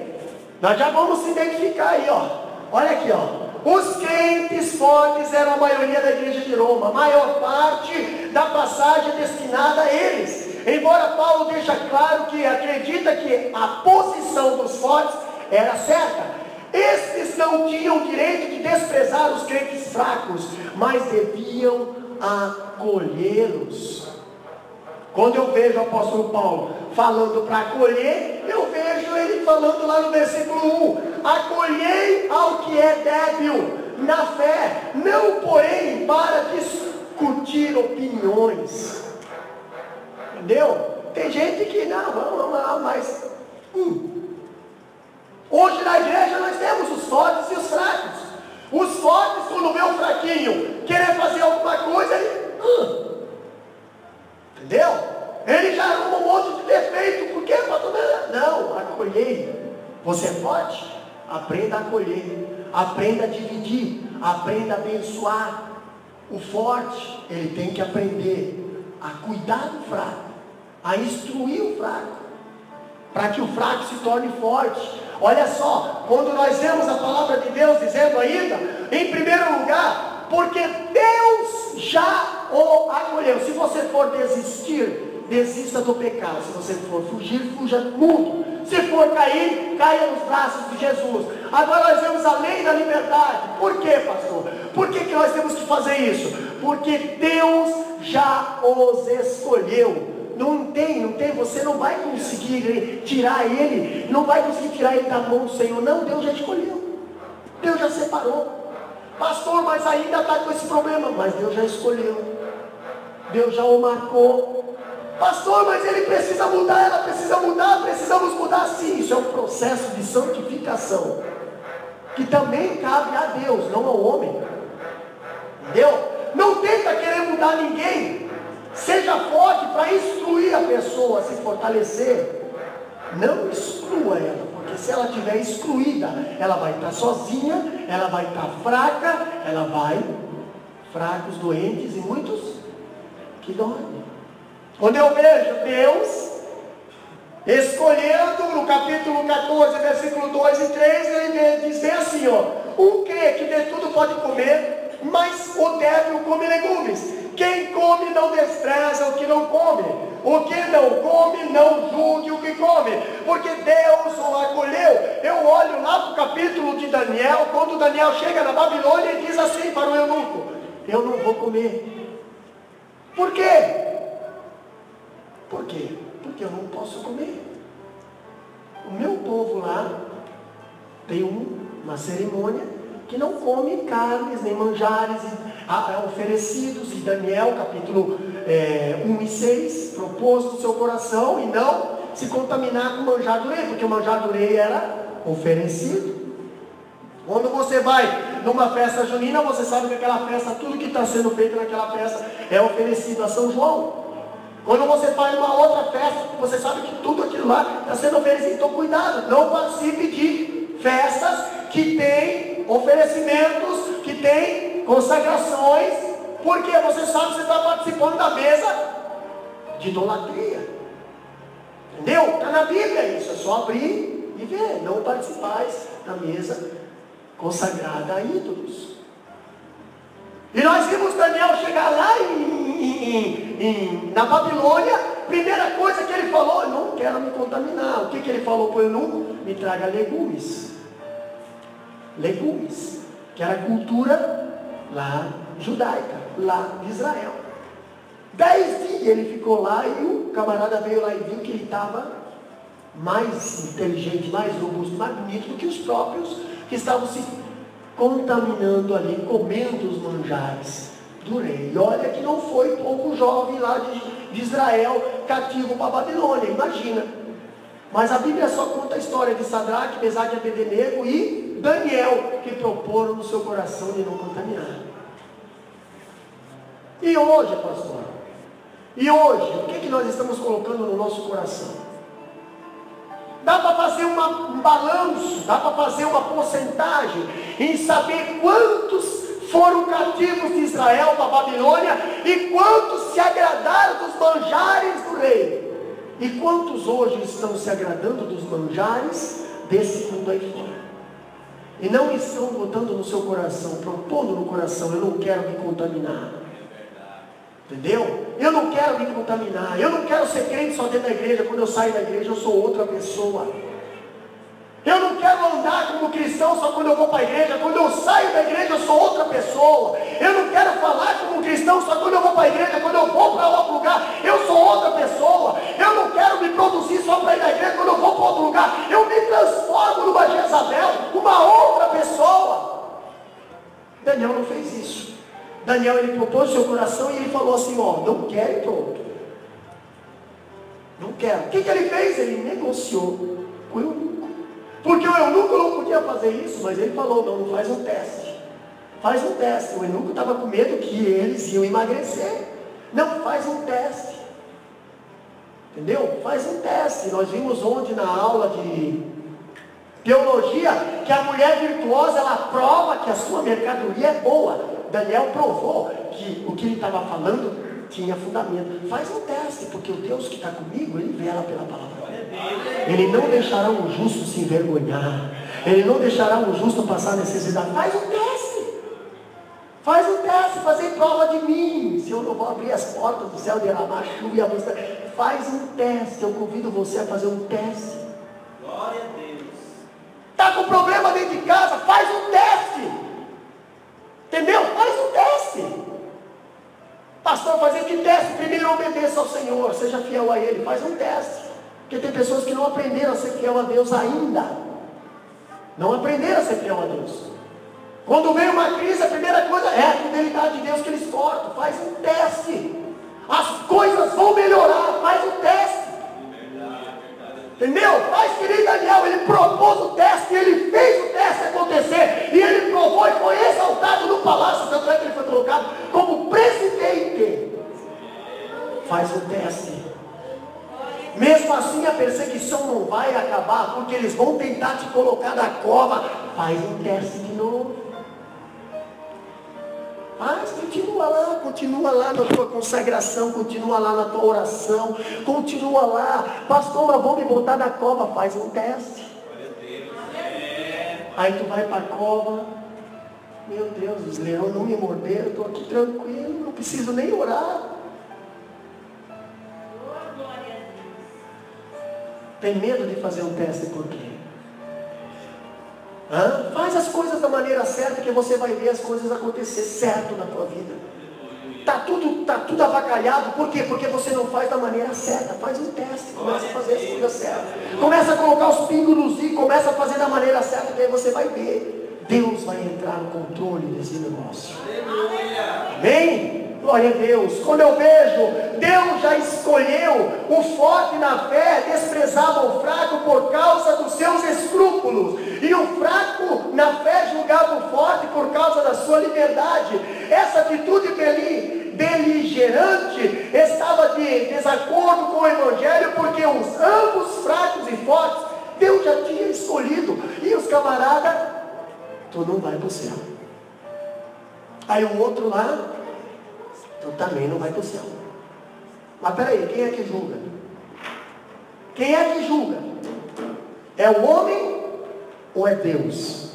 Nós já vamos se identificar aí, ó. Olha aqui, ó. Os crentes fortes eram a maioria da igreja de Roma. A maior parte da passagem é destinada a eles. Embora Paulo deixa claro que acredita que a posição dos fortes era certa. Estes não tinham o direito de desprezar os crentes fracos, mas deviam acolhê-los. Quando eu vejo o apóstolo Paulo falando para acolher, eu vejo ele falando lá no versículo 1: acolhei ao que é débil na fé, não porém para discutir opiniões. Entendeu? Tem gente que não, vamos lá, mas hoje na igreja nós temos os fortes e os fracos. Os fortes, quando vê o fraquinho querer fazer alguma coisa, ele entendeu? Ele já arruma um monte de defeito. Por quê, pastor? Não, acolhei. Você é forte? Aprenda a acolher. Aprenda a dividir. Aprenda a abençoar. O forte, ele tem que aprender a cuidar do fraco, a instruir o fraco, para que o fraco se torne forte. Olha só, quando nós vemos a palavra de Deus dizendo ainda, em primeiro lugar, porque Deus já o acolheu. Se você for desistir, desista do pecado. Se você for fugir, fuja do mundo. Se for cair, caia nos braços de Jesus. Agora nós vemos a lei da liberdade. Por quê, pastor? Por que nós temos que fazer isso? Porque Deus já os escolheu. Não tem, você não vai conseguir tirar ele, não vai conseguir tirar ele da mão do Senhor. Não, Deus já escolheu. Deus já separou. Pastor, mas ainda está com esse problema. Mas Deus já escolheu. Deus já o marcou. Pastor, mas ele precisa mudar, ela precisa mudar, precisamos mudar. Sim, isso é um processo de santificação, que também cabe a Deus, não ao homem. Entendeu? Não tenta querer mudar ninguém. Seja forte para instruir a pessoa a se fortalecer. Não exclua ela, porque se ela estiver excluída, ela vai estar sozinha, ela vai estar fraca, ela vai, fracos, doentes e muitos que dormem. Quando eu vejo Deus escolhendo, no capítulo 14, versículo 2 e 3, ele diz bem assim, ó: um crê que de tudo pode comer, mas o débil come legumes. Quem come não despreza o que não come. O que não come não julgue o que come, porque Deus o acolheu. Eu olho lá para o capítulo de Daniel, quando Daniel chega na Babilônia e diz assim para o eunuco: eu não vou comer. Por quê? Por quê? Porque eu não posso comer. O meu povo lá tem uma cerimônia que não come carnes, nem manjares oferecidos. E Daniel, capítulo 1 e 6, propôs no seu coração e não se contaminar com o manjar do rei, porque o manjar do rei era oferecido. Quando você vai numa festa junina, você sabe que aquela festa, tudo que está sendo feito naquela festa é oferecido a São João. Quando você vai numa outra festa, você sabe que tudo aquilo lá está sendo oferecido. Então cuidado, não participe de festas que tem oferecimentos, que tem consagrações, porque você sabe que você está participando da mesa de idolatria. Entendeu? Está na Bíblia isso, é só abrir e ver. Não participais da mesa consagrada a ídolos. E nós vimos Daniel chegar lá na Babilônia. Primeira coisa que ele falou: eu não quero me contaminar. O que ele falou para o eunuco? Me traga legumes. Legumes, que era a cultura lá judaica, lá de Israel. 10 dias ele ficou lá, e o camarada veio lá e viu que ele estava mais inteligente, mais robusto, mais bonito do que os próprios que estavam se contaminando ali, comendo os manjares do rei. E olha que não foi pouco jovem lá de Israel cativo para a Babilônia. Imagina, Mas a Bíblia só conta a história de Sadraque, Mesaque e Abednego e Daniel, que proporam no seu coração de não contaminar. E hoje, pastor? E hoje, o que nós estamos colocando no nosso coração? Dá para fazer um balanço, dá para fazer uma porcentagem em saber quantos foram cativos de Israel para a Babilônia e quantos se agradaram dos manjares do rei. E quantos hoje estão se agradando dos manjares desse mundo aí fora? E não estão botando no seu coração, propondo no coração, eu não quero me contaminar. Entendeu? Eu não quero me contaminar. Eu não quero ser crente só dentro da igreja. Quando eu saio da igreja eu sou outra pessoa. Eu não quero andar como cristão só quando eu vou para a igreja. Quando eu saio da igreja eu sou outra pessoa. Eu não quero falar como cristão só quando eu vou para a igreja. Quando eu vou para outro lugar eu sou outra pessoa. Eu não quero me produzir só para ir na igreja. Quando eu vou para outro lugar eu me transformo numa Jezabel, uma outra pessoa. Daniel não fez isso. Daniel, ele propôs o seu coração e ele falou assim, ó, não quero e pronto. Não quero. O que ele fez? Ele negociou com o eunuco. Porque o eunuco não podia fazer isso, mas ele falou, não faz um teste. Faz um teste. O eunuco estava com medo que eles iam emagrecer. Não, faz um teste. Entendeu? Faz um teste. Nós vimos ontem na aula de teologia que a mulher virtuosa, ela prova que a sua mercadoria é boa. Daniel provou que o que ele estava falando tinha fundamento. Faz um teste, porque o Deus que está comigo, ele vela pela palavra. Ele não deixará um justo se envergonhar. Ele não deixará um justo passar necessidade. Faz um teste. Faz um teste, fazer prova de mim. Se eu não vou abrir as portas do céu, derramar chuva e a música. Faz um teste. Eu convido você a fazer um teste. Glória a Deus. Está com problema dentro de casa? Faz um teste. Entendeu? Faz um teste. Pastor, fazer que teste? Primeiro obedeça ao Senhor, seja fiel a Ele. Faz um teste. Porque tem pessoas que não aprenderam a ser fiel a Deus ainda. Não aprenderam a ser fiel a Deus. Quando vem uma crise, a primeira coisa é a fidelidade de Deus que eles cortam. Faz um teste. As coisas vão melhorar. Faz um teste. Entendeu? Faz que nem Daniel, ele propôs o teste, e ele fez o teste acontecer, e ele provou e foi exaltado no palácio, tanto é que ele foi colocado como presidente. Faz o teste. Mesmo assim a perseguição não vai acabar, porque eles vão tentar te colocar na cova. Faz um teste de novo. Mas continua lá na tua consagração, continua lá na tua oração, continua lá. Pastor, mas vou me botar na cova, faz um teste. Aí tu vai para a cova, meu Deus, os leões não me morderam, estou aqui tranquilo, não preciso nem orar. Tem medo de fazer um teste por quê? Faz as coisas da maneira certa que você vai ver as coisas acontecer certo na tua vida. Tá tudo avacalhado, por quê? Porque você não faz da maneira certa. Faz um teste, começa a fazer as coisas certas. Começa a colocar os pingos nos i, começa a fazer da maneira certa, que aí você vai ver. Deus vai entrar no controle desse negócio. Amém? Glória a Deus. Quando eu vejo, Deus já escolheu o forte na fé, desprezava o fraco por causa dos seus escrúpulos, e o fraco na fé julgava o forte por causa da sua liberdade. Essa atitude beligerante estava de desacordo com o Evangelho, porque os ambos fracos e fortes Deus já tinha escolhido, e os camaradas, tu não vai para o céu. Aí o outro lá, tu também não vai para o céu. Mas peraí, quem é que julga? Quem é que julga? É o homem ou é Deus?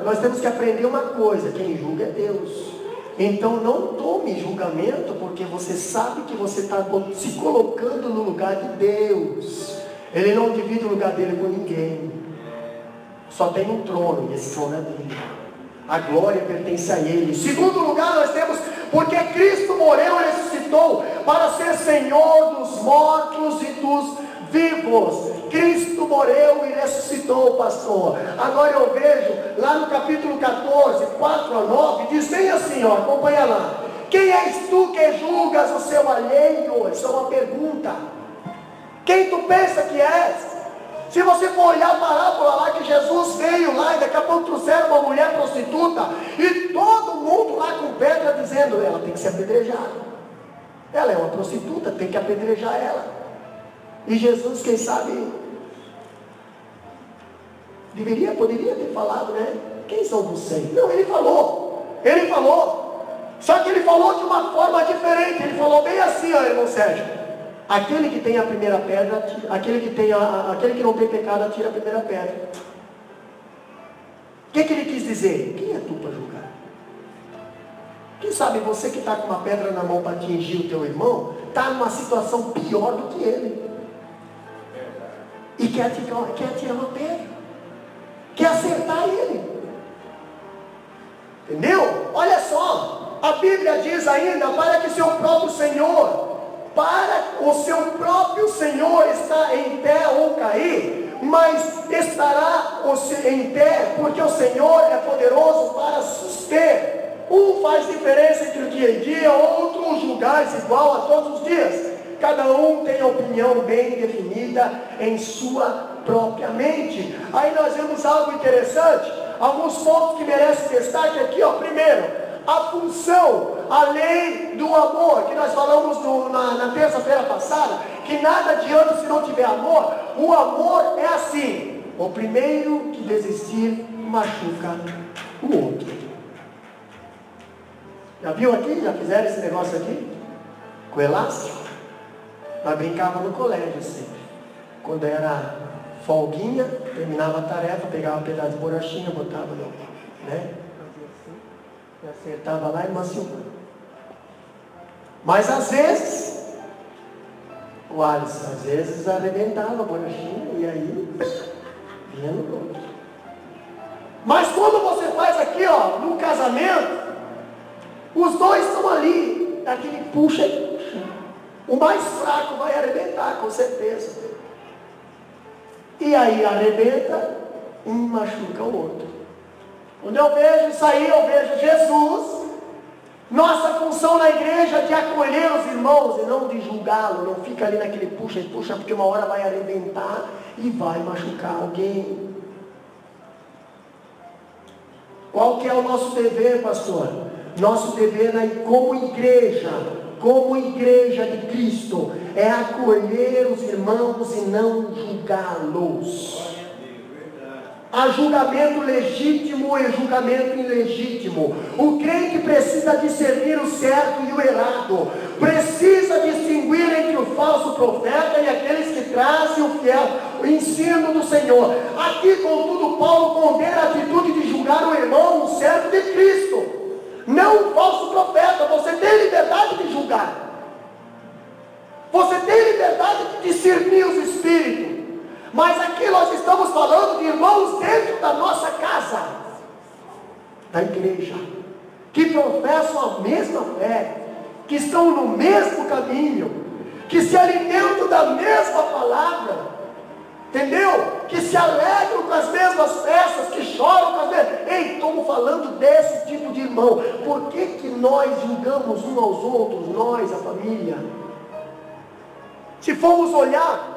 Nós temos que aprender uma coisa: quem julga é Deus. Então não tome julgamento, porque você sabe que você está se colocando no lugar de Deus. Ele não divide o lugar dele com ninguém. Só tem um trono, e esse trono é dele. A glória pertence a Ele. Em segundo lugar, nós temos, porque Cristo morreu e ressuscitou para ser Senhor dos mortos e dos vivos. Cristo morreu e ressuscitou, pastor. Agora eu vejo, lá no capítulo 14, 4 a 9, diz bem assim, ó, acompanha lá. Quem és tu que julgas o seu alheio? Isso é uma pergunta. Quem tu pensa que és? Se você for olhar a parábola lá, que Jesus veio lá e daqui a pouco trouxeram uma mulher prostituta e todo mundo lá com pedra dizendo, ela tem que ser apedrejada. Ela é uma prostituta, tem que apedrejar ela. E Jesus, quem sabe, poderia ter falado, né? Quem são vocês? Não, ele falou. Só que ele falou de uma forma diferente. Ele falou bem assim, ó, irmão Sérgio. Aquele que tem a primeira pedra, aquele que não tem pecado, atira a primeira pedra. O que ele quis dizer? Quem é tu para julgar? Quem sabe você que está com uma pedra na mão para atingir o teu irmão, está numa situação pior do que ele. E quer atirar uma pedra. Quer acertar ele. Entendeu? Olha só. A Bíblia diz ainda, para o seu próprio Senhor está em pé ou cair, mas estará em pé, porque o Senhor é poderoso para suster. Um faz diferença entre o dia e dia, outro julgar-se igual a todos os dias. Cada um tem a opinião bem definida em sua própria mente. Aí nós vemos algo interessante, alguns pontos que merecem destaque aqui, ó. Primeiro, a função, a lei do amor, que nós falamos na terça-feira passada, que nada adianta se não tiver amor. O amor é assim, o primeiro que desistir machuca o outro. Já viu aqui? Já fizeram esse negócio aqui? Com elástico? Nós brincava no colégio sempre. Quando era folguinha, terminava a tarefa, pegava um pedaço de borrachinha, botava no, né? E acertava lá e maciou. Mas às vezes, o Alisson, às vezes arrebentava a borrachinha e aí vinha no outro. Mas quando você faz aqui, ó, no casamento, os dois estão ali, aquele puxa e puxa. O mais fraco vai arrebentar, com certeza. E aí arrebenta, um machuca o outro. Quando eu vejo isso aí, eu vejo Jesus. Nossa função na igreja é de acolher os irmãos e não de julgá-lo. Não fica ali naquele puxa e puxa, porque uma hora vai arrebentar e vai machucar alguém. Qual que é o nosso dever, pastor? Nosso dever como igreja de Cristo, é acolher os irmãos e não julgá-los. Há julgamento legítimo e julgamento ilegítimo. O crente precisa discernir o certo e o errado. Precisa distinguir entre o falso profeta e aqueles que trazem o ensino do Senhor. Aqui, contudo, Paulo condena a atitude de julgar o irmão, um servo de Cristo. Não um falso profeta. Você tem liberdade de julgar. Você tem liberdade de discernir os espíritos. Mas aqui nós estamos falando de irmãos dentro da nossa casa, da igreja, que professam a mesma fé, que estão no mesmo caminho, que se alimentam da mesma palavra, entendeu? Que se alegram com as mesmas festas, que choram com as mesmas... Ei, estamos falando desse tipo de irmão. Por que nós julgamos uns aos outros, nós, a família? Se formos olhar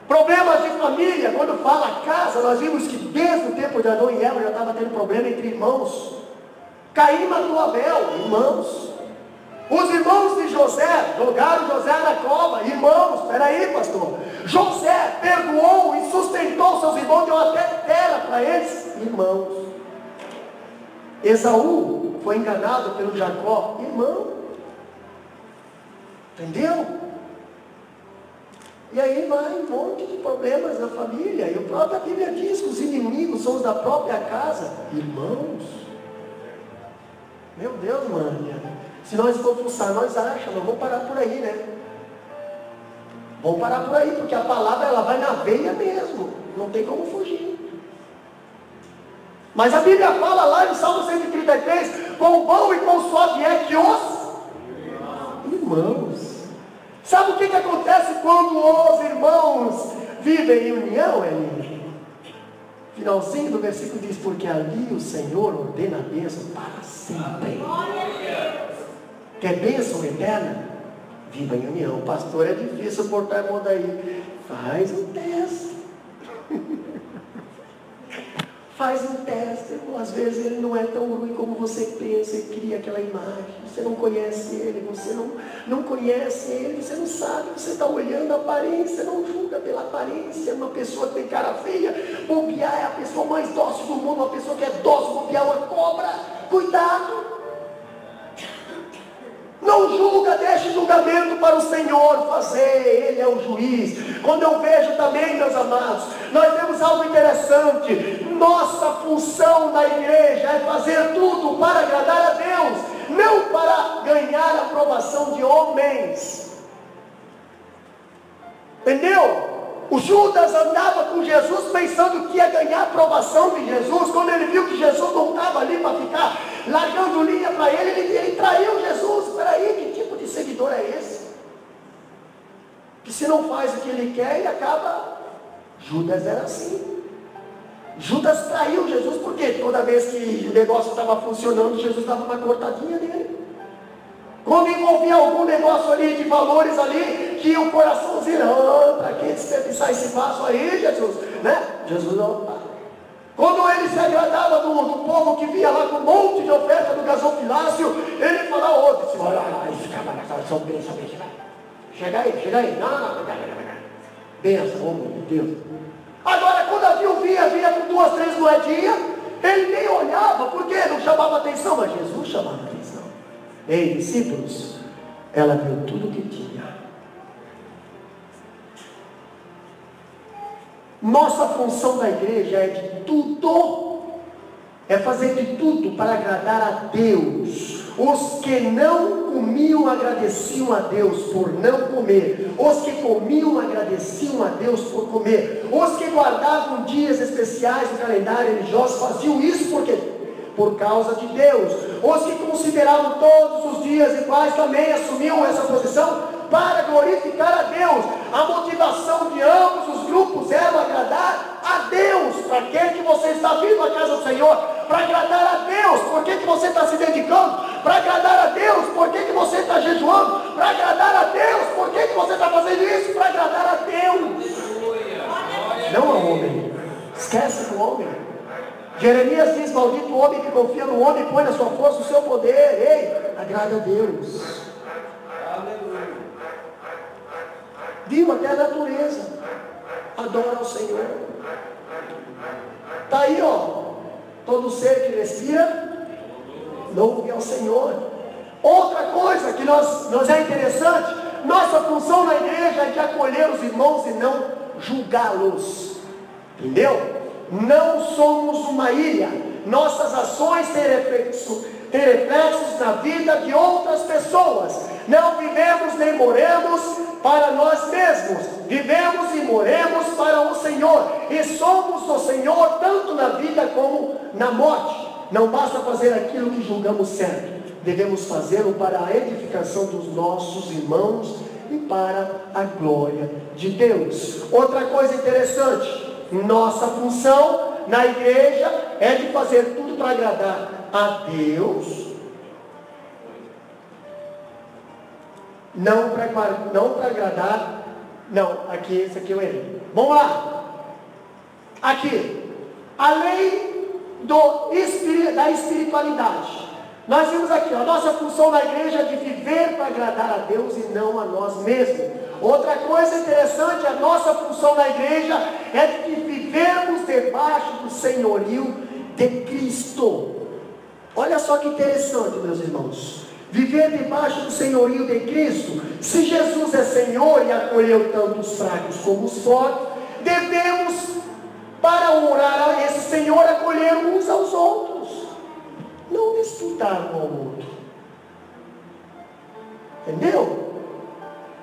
problemas de família, quando fala casa, nós vimos que desde o tempo de Adão e Eva já estava tendo problema entre irmãos. Caim matou Abel, irmãos. Os irmãos de José jogaram José na cova, irmãos. Espera aí, pastor. José perdoou e sustentou seus irmãos, deu até terra para eles, irmãos. Esaú foi enganado pelo Jacó, irmão. Entendeu? E aí vai um monte de problemas na família. E a própria Bíblia diz que os inimigos são os da própria casa. Irmãos. Meu Deus, mano. Se nós for fuçar, nós achamos. Vamos parar por aí, né? Vamos parar por aí, porque a palavra ela vai na veia mesmo. Não tem como fugir. Mas a Bíblia fala lá em Salmo 133, quão bom e quão suave é que os irmãos. Sabe o que acontece quando os irmãos vivem em união, Eli? Finalzinho do versículo diz, porque ali o Senhor ordena a bênção para sempre. Quer bênção eterna? Viva em união. Pastor, é difícil suportar irmão daí. Faz um teste. Faz um teste. Às vezes ele não é tão ruim como você pensa e cria aquela imagem. Você não conhece ele, você não conhece ele, você não sabe, você está olhando a aparência, não julga pela aparência. Uma pessoa que tem cara feia, bobear é a pessoa mais dócil do mundo, uma pessoa que é dócil, bobear uma cobra. Cuidado! Não julga, deixe julgamento para o Senhor fazer, Ele é o juiz. Quando eu vejo também, meus amados, nós temos algo interessante. Nossa função na igreja é fazer tudo para agradar a Deus, não para ganhar a aprovação de homens. Entendeu? O Judas andava com Jesus pensando que ia ganhar a aprovação de Jesus. Quando ele viu que Jesus não estava ali para ficar largando linha para ele traiu Jesus. Espera aí, que tipo de seguidor é esse? Que se não faz o que ele quer, ele acaba... Judas era assim. Judas traiu Jesus porque toda vez que o negócio estava funcionando, Jesus dava uma cortadinha nele. Quando envolvia algum negócio ali de valores ali, que o coraçãozinho, para que desperdiçar esse vaso aí, Jesus, né? Jesus não. Quando ele se agradava do povo que via lá com um monte de oferta do gasofilácio, ele falava outro, disse, olha lá, ficava naquela só benção, chega aí, não, benção, oh meu Deus. Agora quando a vinha com 2, 3 moedinhas, ele nem olhava, porque não chamava atenção, mas Jesus chamava atenção. Ei, discípulos, ela viu tudo o que tinha. Nossa função da igreja é de tudo, é fazer de tudo para agradar a Deus. Os que não comiam agradeciam a Deus por não comer. Os que comiam agradeciam a Deus por comer. Os que guardavam dias especiais no calendário religioso faziam isso por causa de Deus. Os que consideravam todos os dias iguais também assumiam essa posição para glorificar a Deus. A motivação de ambos os grupos era agradar a Deus. Para que você está vindo à casa do Senhor? Para agradar a Deus. Por que você está se dedicando? Para agradar a Deus. Por que você está jejuando? Para agradar a Deus. Por que você está fazendo isso? Para agradar a Deus. Não ao homem. Esquece do homem. Jeremias diz, maldito o homem que confia no homem, põe na sua força o seu poder. Ei, agrada a Deus. Viu, até a natureza adora ao Senhor. Está aí, ó. Todo ser que respira louve ao Senhor. Outra coisa que nós é interessante, nossa função na igreja é de acolher os irmãos e não julgá-los. Entendeu? Não somos uma ilha. Nossas ações têm reflexos na vida de outras pessoas. Não vivemos nem moremos para nós mesmos. Vivemos e moremos para o Senhor. E somos do Senhor tanto na vida como na morte. Não basta fazer aquilo que julgamos certo. Devemos fazê-lo para a edificação dos nossos irmãos e para a glória de Deus. Outra coisa interessante. Nossa função na igreja é de fazer tudo para agradar a Deus, não para agradar, não, aqui, esse aqui eu errei. Vamos lá, aqui, além da espiritualidade, nós vimos aqui, a nossa função na igreja é de viver para agradar a Deus e não a nós mesmos. Outra coisa interessante, a nossa função na igreja é de vivermos debaixo do senhorio de Cristo. Olha só que interessante, meus irmãos. Viver debaixo do senhorio de Cristo. Se Jesus é Senhor e acolheu tanto os fracos como os fortes, devemos, para honrar a esse Senhor, acolher uns aos outros. Não disputar um ao outro. Entendeu?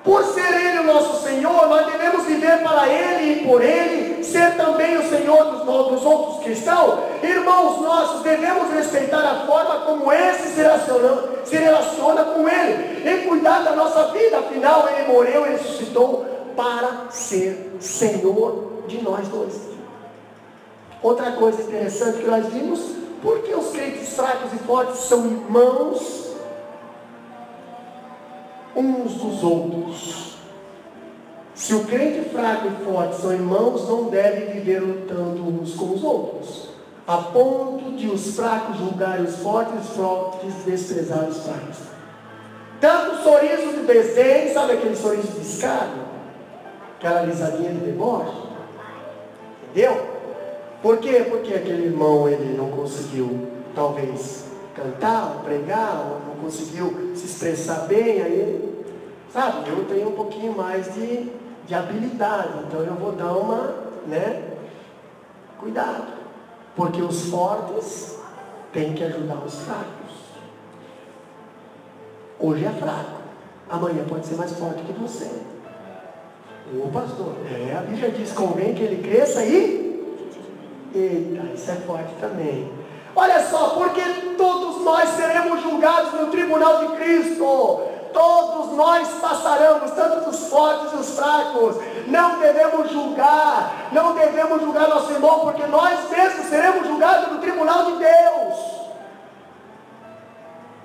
Por ser Ele o nosso Senhor, nós devemos viver para Ele e por Ele, ser também o Senhor dos outros cristãos. Irmãos nossos, devemos respeitar a forma como esse se relaciona com Ele e cuidar da nossa vida. Afinal, Ele morreu e ressuscitou para ser Senhor de nós dois. Outra coisa interessante que nós vimos, porque os crentes fracos e fortes são irmãos uns dos outros. Se o crente fraco e forte são irmãos, não devem viver lutando uns com os outros, a ponto de os fracos julgarem os fortes e os fortes desprezarem os fracos. Tanto sorriso de desenho, sabe aquele sorriso de escárnio? Aquela risadinha de deboche? Entendeu? Por quê? Porque aquele irmão, ele não conseguiu, talvez, cantar, ou pregar, ou não conseguiu se expressar bem, aí, sabe, eu tenho um pouquinho mais de habilidade, então eu vou dar uma, cuidado, porque os fortes têm que ajudar os fracos. Hoje é fraco, amanhã pode ser mais forte que você. Ô pastor, a Bíblia diz, convém que ele cresça eita, isso é forte também. Olha só, porque todos nós seremos julgados no tribunal de Cristo. Todos nós passaremos, tanto os fortes e os fracos. Não devemos julgar nosso irmão, porque nós mesmos seremos julgados no tribunal de Deus.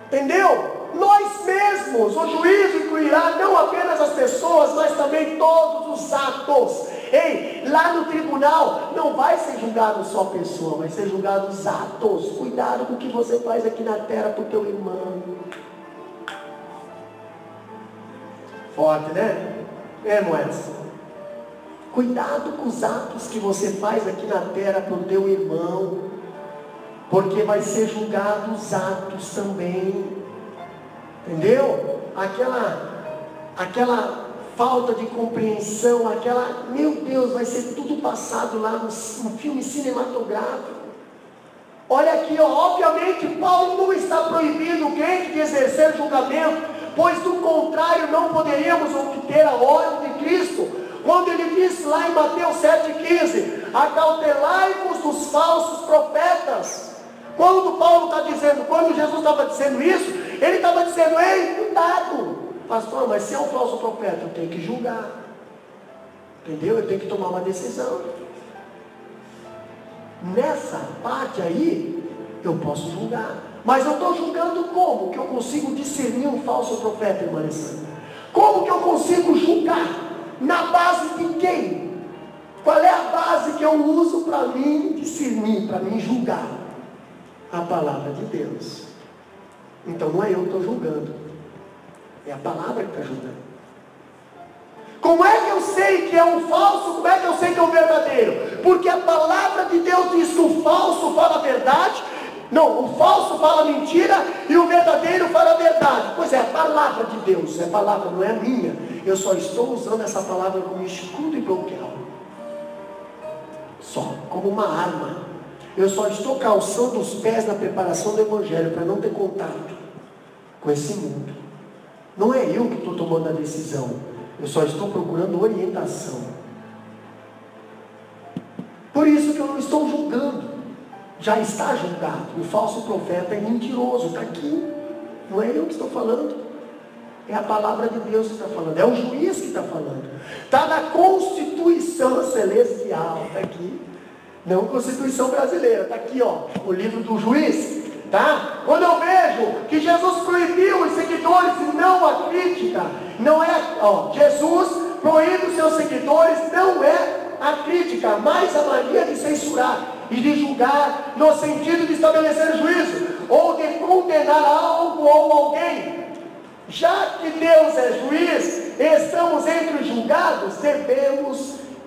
Entendeu? Nós mesmos, o juízo incluirá não apenas as pessoas, mas também todos os atos. Ei, lá no tribunal não vai ser julgado só a pessoa, vai ser julgado os atos. Cuidado com o que você faz aqui na terra para o teu irmão. Forte, né? Moedas? Cuidado com os atos que você faz aqui na terra para o teu irmão, porque vai ser julgado os atos também. Entendeu? Aquela falta de compreensão, meu Deus, vai ser tudo passado lá no filme cinematográfico. Olha aqui, obviamente Paulo não está proibindo o crente de exercer julgamento, pois do contrário não poderíamos obter a ordem de Cristo, quando ele disse lá em Mateus 7,15, acautelai-vos dos falsos profetas. Quando Paulo está dizendo, quando Jesus estava dizendo isso, ele estava dizendo, ei, cuidado, pastor, mas se é um falso profeta, eu tenho que julgar, entendeu? Eu tenho que tomar uma decisão. Nessa parte aí, eu posso julgar, mas eu estou julgando como que eu consigo discernir um falso profeta, irmã Alessandra? Como que eu consigo julgar? Na base de quem? Qual é a base que eu uso para mim discernir, para mim julgar? A palavra de Deus. Então não é eu que estou julgando, é a palavra que está julgando. Como é que eu sei que é um falso? Como é que eu sei que é um verdadeiro? Porque a palavra de Deus diz que o falso fala a verdade, não, o falso fala mentira e o verdadeiro fala a verdade. Pois é, a palavra de Deus, é a palavra, não é a minha. Eu só estou usando essa palavra como escudo e bloqueio, só como uma arma. Eu só estou calçando os pés na preparação do Evangelho para não ter contato com esse mundo. Não é eu que estou tomando a decisão, eu só estou procurando orientação. Por isso que eu não estou julgando, já está julgado. O falso profeta é mentiroso, está aqui. Não é eu que estou falando, é a palavra de Deus que está falando, é o juiz que está falando. Está na Constituição Celestial, está aqui. Não Constituição brasileira, está aqui, o livro do juiz, tá? Quando eu vejo que Jesus proibiu os seguidores e não a crítica, não é, Jesus proíbe os seus seguidores, não é a crítica, mas a mania de censurar e de julgar, no sentido de estabelecer juízo, ou de condenar algo ou alguém. Já que Deus é juiz, estamos entre os julgados,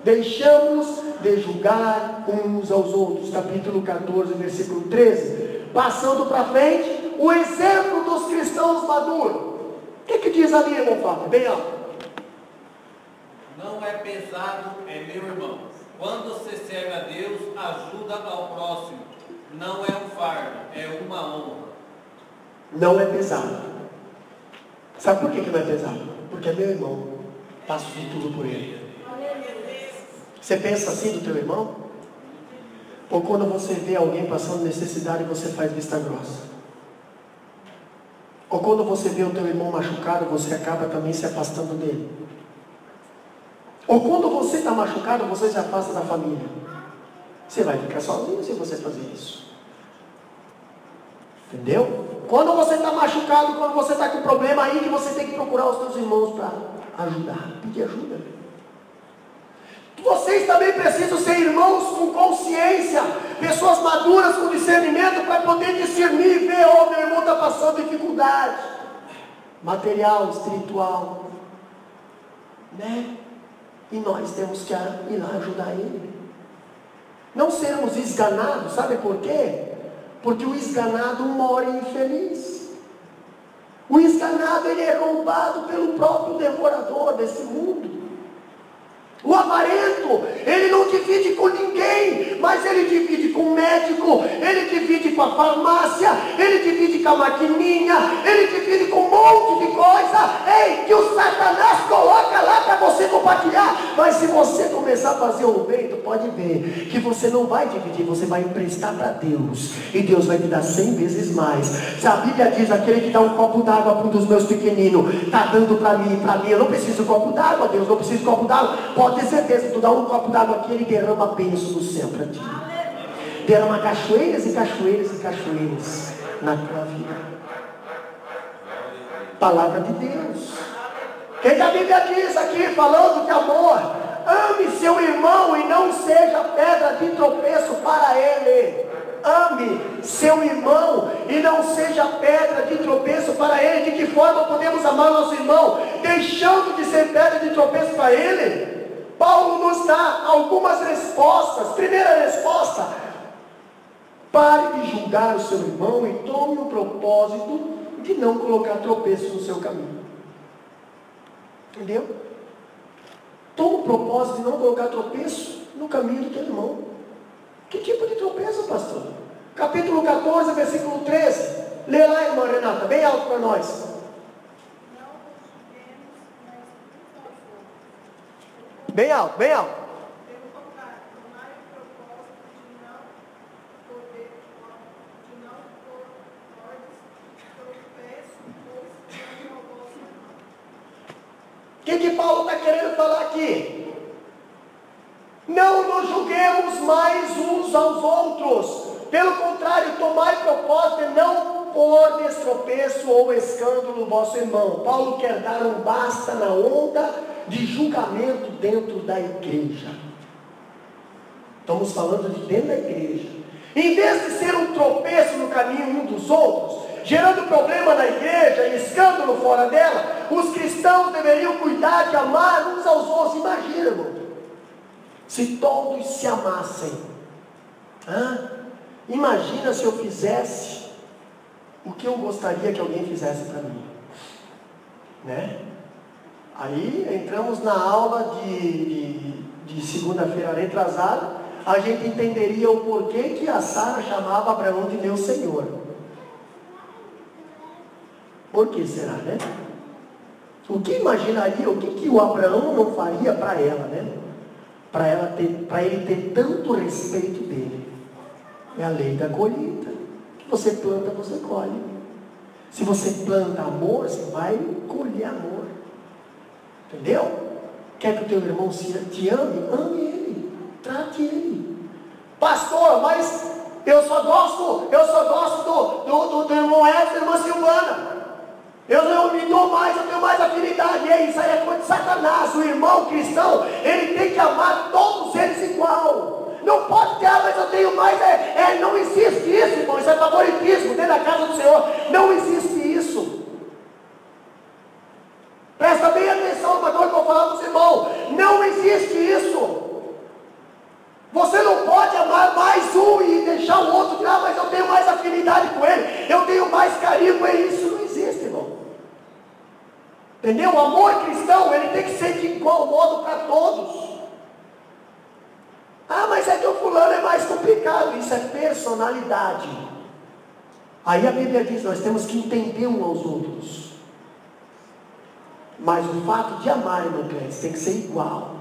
deixamos de julgar uns aos outros. Capítulo 14, versículo 13. Passando para frente, o exemplo dos cristãos maduros. O que diz ali, irmão Fábio? Bem alto. Não é pesado, meu irmão. Quando você serve a Deus, ajuda ao próximo. Não é um fardo, é uma honra. Não é pesado. Sabe por que não é pesado? Porque é meu irmão. Faço de tudo por ele. Você pensa assim do teu irmão? Ou quando você vê alguém passando necessidade, você faz vista grossa? Ou quando você vê o teu irmão machucado, você acaba também se afastando dele? Ou quando você está machucado, você se afasta da família? Você vai ficar sozinho se você fazer isso. Entendeu? Quando você está machucado, quando você está com problema, aí que você tem que procurar os teus irmãos para ajudar, pedir ajuda. Vocês também precisam ser irmãos com consciência, pessoas maduras com discernimento, para poder discernir e ver, oh, meu irmão está passando dificuldade material, espiritual, né? E nós temos que ir lá ajudar ele. Não sermos esganados, sabe por quê? Porque o esganado mora infeliz. O esganado, ele é roubado pelo próprio devorador desse mundo. O avarento, ele não divide com ninguém, mas ele divide com o médico, ele divide com a farmácia, ele divide com a maquininha, ele divide com um monte de coisa, ei, que o Satanás coloca lá para você compartilhar. Mas se você começar a fazer o bem, tu pode ver que você não vai dividir, você vai emprestar para Deus, e Deus vai te dar 100 vezes mais. Se a Bíblia diz, aquele que dá um copo d'água para um dos meus pequeninos, está dando para mim, eu não preciso de copo d'água, Deus, não preciso de copo d'água. Pode ter certeza, tu dá um copo d'água aqui, ele derrama a bênção do céu para ti. Derrama cachoeiras e cachoeiras e cachoeiras na tua vida. Palavra de Deus. O que a Bíblia diz aqui, falando de amor? Ame seu irmão e não seja pedra de tropeço para ele. Ame seu irmão e não seja pedra de tropeço para ele. De que forma podemos amar nosso irmão? Deixando de ser pedra de tropeço para ele? Paulo nos dá algumas respostas. Primeira resposta: pare de julgar o seu irmão e tome o propósito de não colocar tropeço no seu caminho. Entendeu? Toma o propósito de não colocar tropeço no caminho do teu irmão. Que tipo de tropeço, pastor? Capítulo 14, versículo 13. Lê lá, irmã Renata, bem alto para nós. Bem alto, bem alto. Pelo contrário, tomai o propósito de não pôr ordens, tropeço, pois não ao vosso irmão. O que Paulo está querendo falar aqui? Não nos julguemos mais uns aos outros. Pelo contrário, tomai propósito de não pôr destropeço ou escândalo no vosso irmão. Paulo quer dar um basta na onda de julgamento dentro da igreja. Estamos falando de dentro da igreja. Em vez de ser um tropeço no caminho um dos outros, gerando problema na igreja e escândalo fora dela, os cristãos deveriam cuidar de amar uns aos outros. Imagina, irmão, se todos se amassem. Imagina se eu fizesse o que eu gostaria que alguém fizesse para mim, né? Aí entramos na aula de segunda-feira retrasada, a gente entenderia o porquê que a Sara chamava Abraão de meu Senhor. Por que será, né? O que imaginaria, o que o Abraão não faria para ela, né? Para ele ter tanto respeito dele. É a lei da colheita. O que você planta, você colhe. Se você planta amor, você vai colher amor. Entendeu? Quer que o teu irmão te ame? Ame ele. Trate ele. Pastor, mas eu só gosto do irmão Edson e da irmã Silvana. Eu me dou mais, eu tenho mais afinidade. E isso aí é coisa de Satanás. O irmão cristão, ele tem que amar todos eles igual. Não pode ter, mas eu tenho mais. Não existe isso, irmão. Isso é favoritismo dentro da casa do Senhor. Não existe isso. Presta bem atenção numa coisa que eu vou falar para os irmãos. Não existe isso. Você não pode amar mais um e deixar o outro. Mas eu tenho mais afinidade com ele. Eu tenho mais carinho com ele. Isso não existe, irmão. Entendeu? O amor cristão, ele tem que ser de igual modo para todos. Mas é que o fulano é mais complicado. Isso é personalidade. Aí a Bíblia diz, nós temos que entender uns aos outros. Mas o fato de amar, irmão Clécio, tem que ser igual.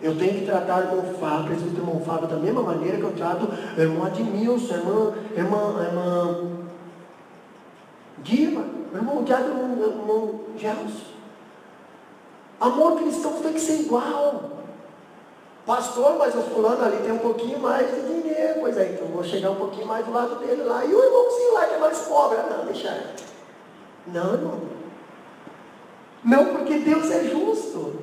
Eu tenho que tratar o irmão Fábio, presbítero irmão Fábio, da mesma maneira que eu trato o irmão Admilson, irmã Guima, o irmão Diário, o irmão Gelson. Amor cristão tem que ser igual. Pastor, mas o fulano ali tem um pouquinho mais de dinheiro. Pois é, então eu vou chegar um pouquinho mais do lado dele lá. E o irmãozinho lá que é mais pobre. Não, deixa ele. Não, irmão. Não, porque Deus é justo.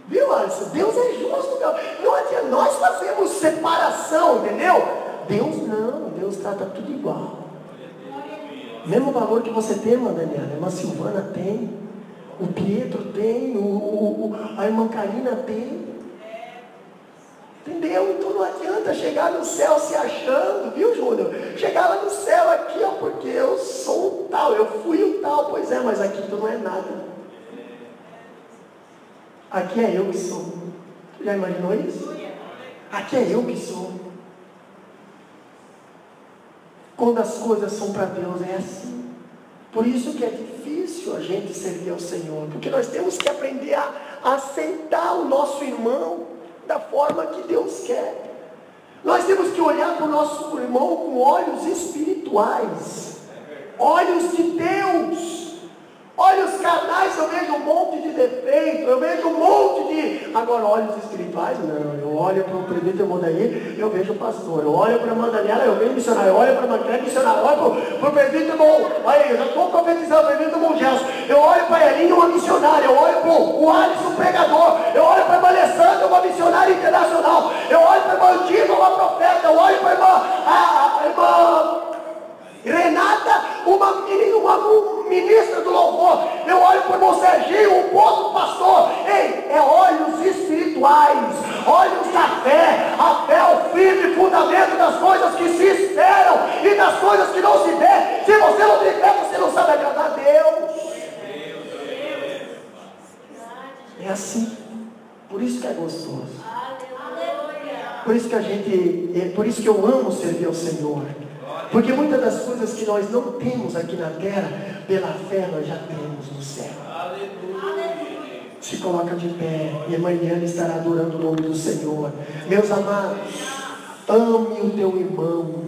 Viu, Alisson? Deus é justo, meu. Não adianta, nós fazemos separação, entendeu? Deus não, Deus trata tudo igual. Mesmo valor que você tem, irmã Daniela, a irmã Silvana tem, o Pietro tem, a irmã Karina tem. Entendeu? Então não adianta chegar no céu se achando, viu, Júnior? Chegar lá no céu aqui, ó, porque eu sou o tal, eu fui o tal. Pois é, mas aqui tu não é nada. Aqui é eu que sou. Tu já imaginou isso? Aqui é eu que sou. Quando as coisas são para Deus, é assim. Por isso que é difícil a gente servir ao Senhor. Porque nós temos que aprender a aceitar o nosso irmão da forma que Deus quer. Nós temos que olhar para o nosso irmão com olhos espirituais. Olhos de Deus. Olhos carnais, eu vejo um monte de defeito, eu vejo um monte de... Agora, olhos espirituais, não. Eu olho para o presbítero Modaí, eu vejo o pastor. Eu olho para a irmã Daniela, eu vejo missionário. Eu olho para a irmã Cléia, missionário. Eu olho para o presbítero Bom. Aí, eu já estou profetizando o presbítero Bom Gelson. Eu olho para a Elinha, uma missionária. Eu olho para o Alisson, um pregador. Eu olho para a irmã Alessandra, uma missionária internacional. Eu olho para a irmã Antiga, uma profeta. Eu olho para a irmã Renata, uma ministra do louvor. Eu olho para o irmão Serginho, um outro pastor. Ei, é olhos espirituais, olhos da fé. A fé é o firme fundamento das coisas que se esperam e das coisas que não se vê. Se você não tem fé, você não sabe agradar a Deus. É assim. Por isso que é gostoso. Por isso que por isso que eu amo servir ao Senhor. Porque muitas das coisas que nós não temos aqui na terra, pela fé nós já temos no céu. Se coloca de pé, e a irmã Eliane estará adorando o nome do Senhor. Meus amados, ame o teu irmão.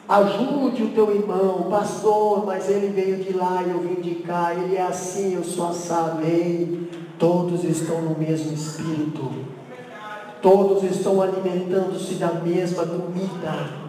Ajude o teu irmão. Pastor, mas ele veio de lá e eu vim de cá. Ele é assim, eu sou assado. Ei, todos estão no mesmo espírito. Todos estão alimentando-se da mesma comida.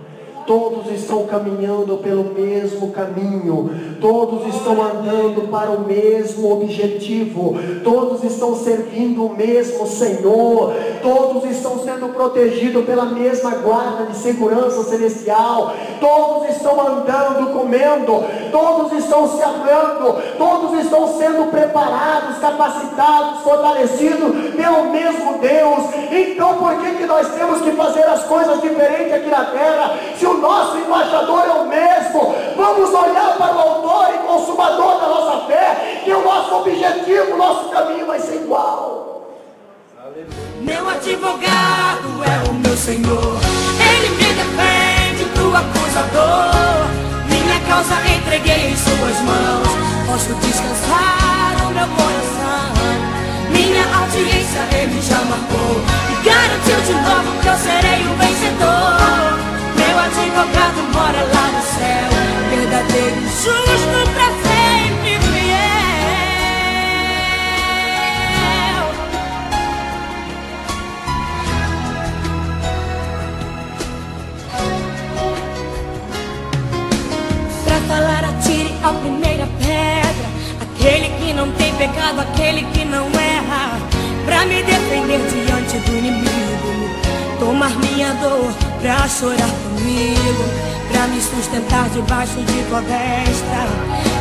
Todos estão caminhando pelo mesmo caminho. Todos estão andando para o mesmo objetivo. Todos estão servindo o mesmo Senhor. Todos estão sendo protegidos pela mesma guarda de segurança celestial. Todos estão andando, comendo. Todos estão se amando. Todos estão sendo preparados, capacitados, fortalecidos pelo mesmo Deus. Então por que nós temos que fazer as coisas diferentes aqui na terra? Se o nosso embaixador é o mesmo, vamos olhar para o autor e consumador da nossa fé, que o nosso objetivo, o nosso caminho vai ser igual. Meu advogado é o meu Senhor, Ele me defende do acusador. Minha causa entreguei em suas mãos, posso descansar o meu coração. Minha audiência Ele já marcou e garantiu de novo que eu serei o vencedor. Meu advogado mora lá no céu, verdadeiro e justo pra sempre fiel. Pra falar atire a primeira pedra, aquele que não tem pecado, aquele que não erra. Pra me defender diante do inimigo, tomar minha dor pra chorar comigo, pra me sustentar debaixo de tua destra.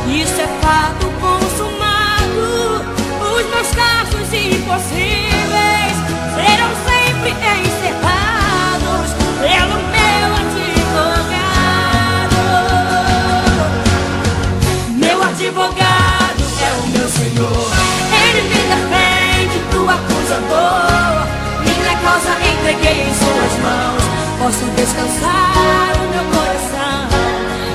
Isso é fato consumado. Os meus casos impossíveis serão sempre encerrados pelo meu advogado. Meu advogado é o meu Senhor, Ele me defende do acusador. Minha causa entreguei em suas mãos, posso descansar o meu coração.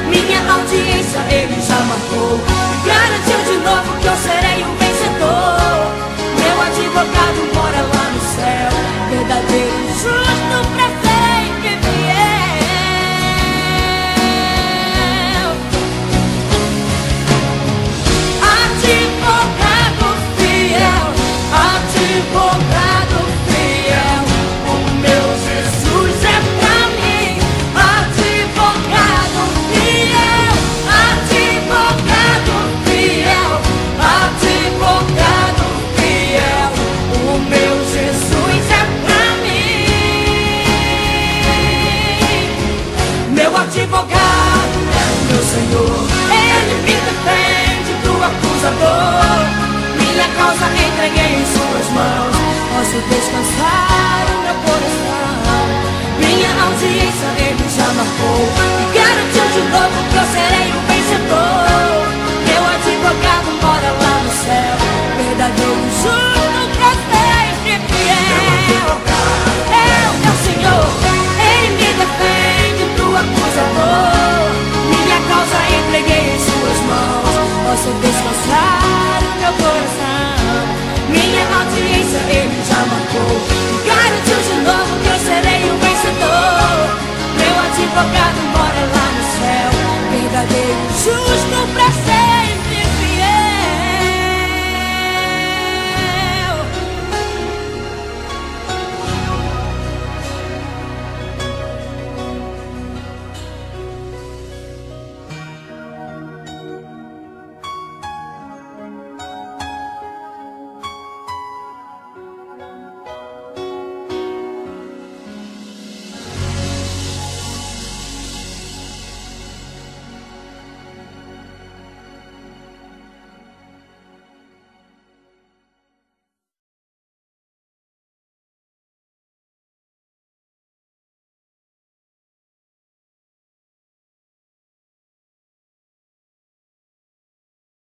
Minha audiência Ele já marcou e garantiu de novo que eu serei um vencedor. Meu advogado mora lá no céu, verdadeiro e justo pra sempre fiel. Advogado fiel, advogado fiel, o meu Jesus é pra mim. Advogado fiel, advogado posso descansar o meu coração. Minha audiência ele já marcou, garantiu de novo que eu serei o vencedor. Meu advogado mora lá no céu, verdadeiro, justo,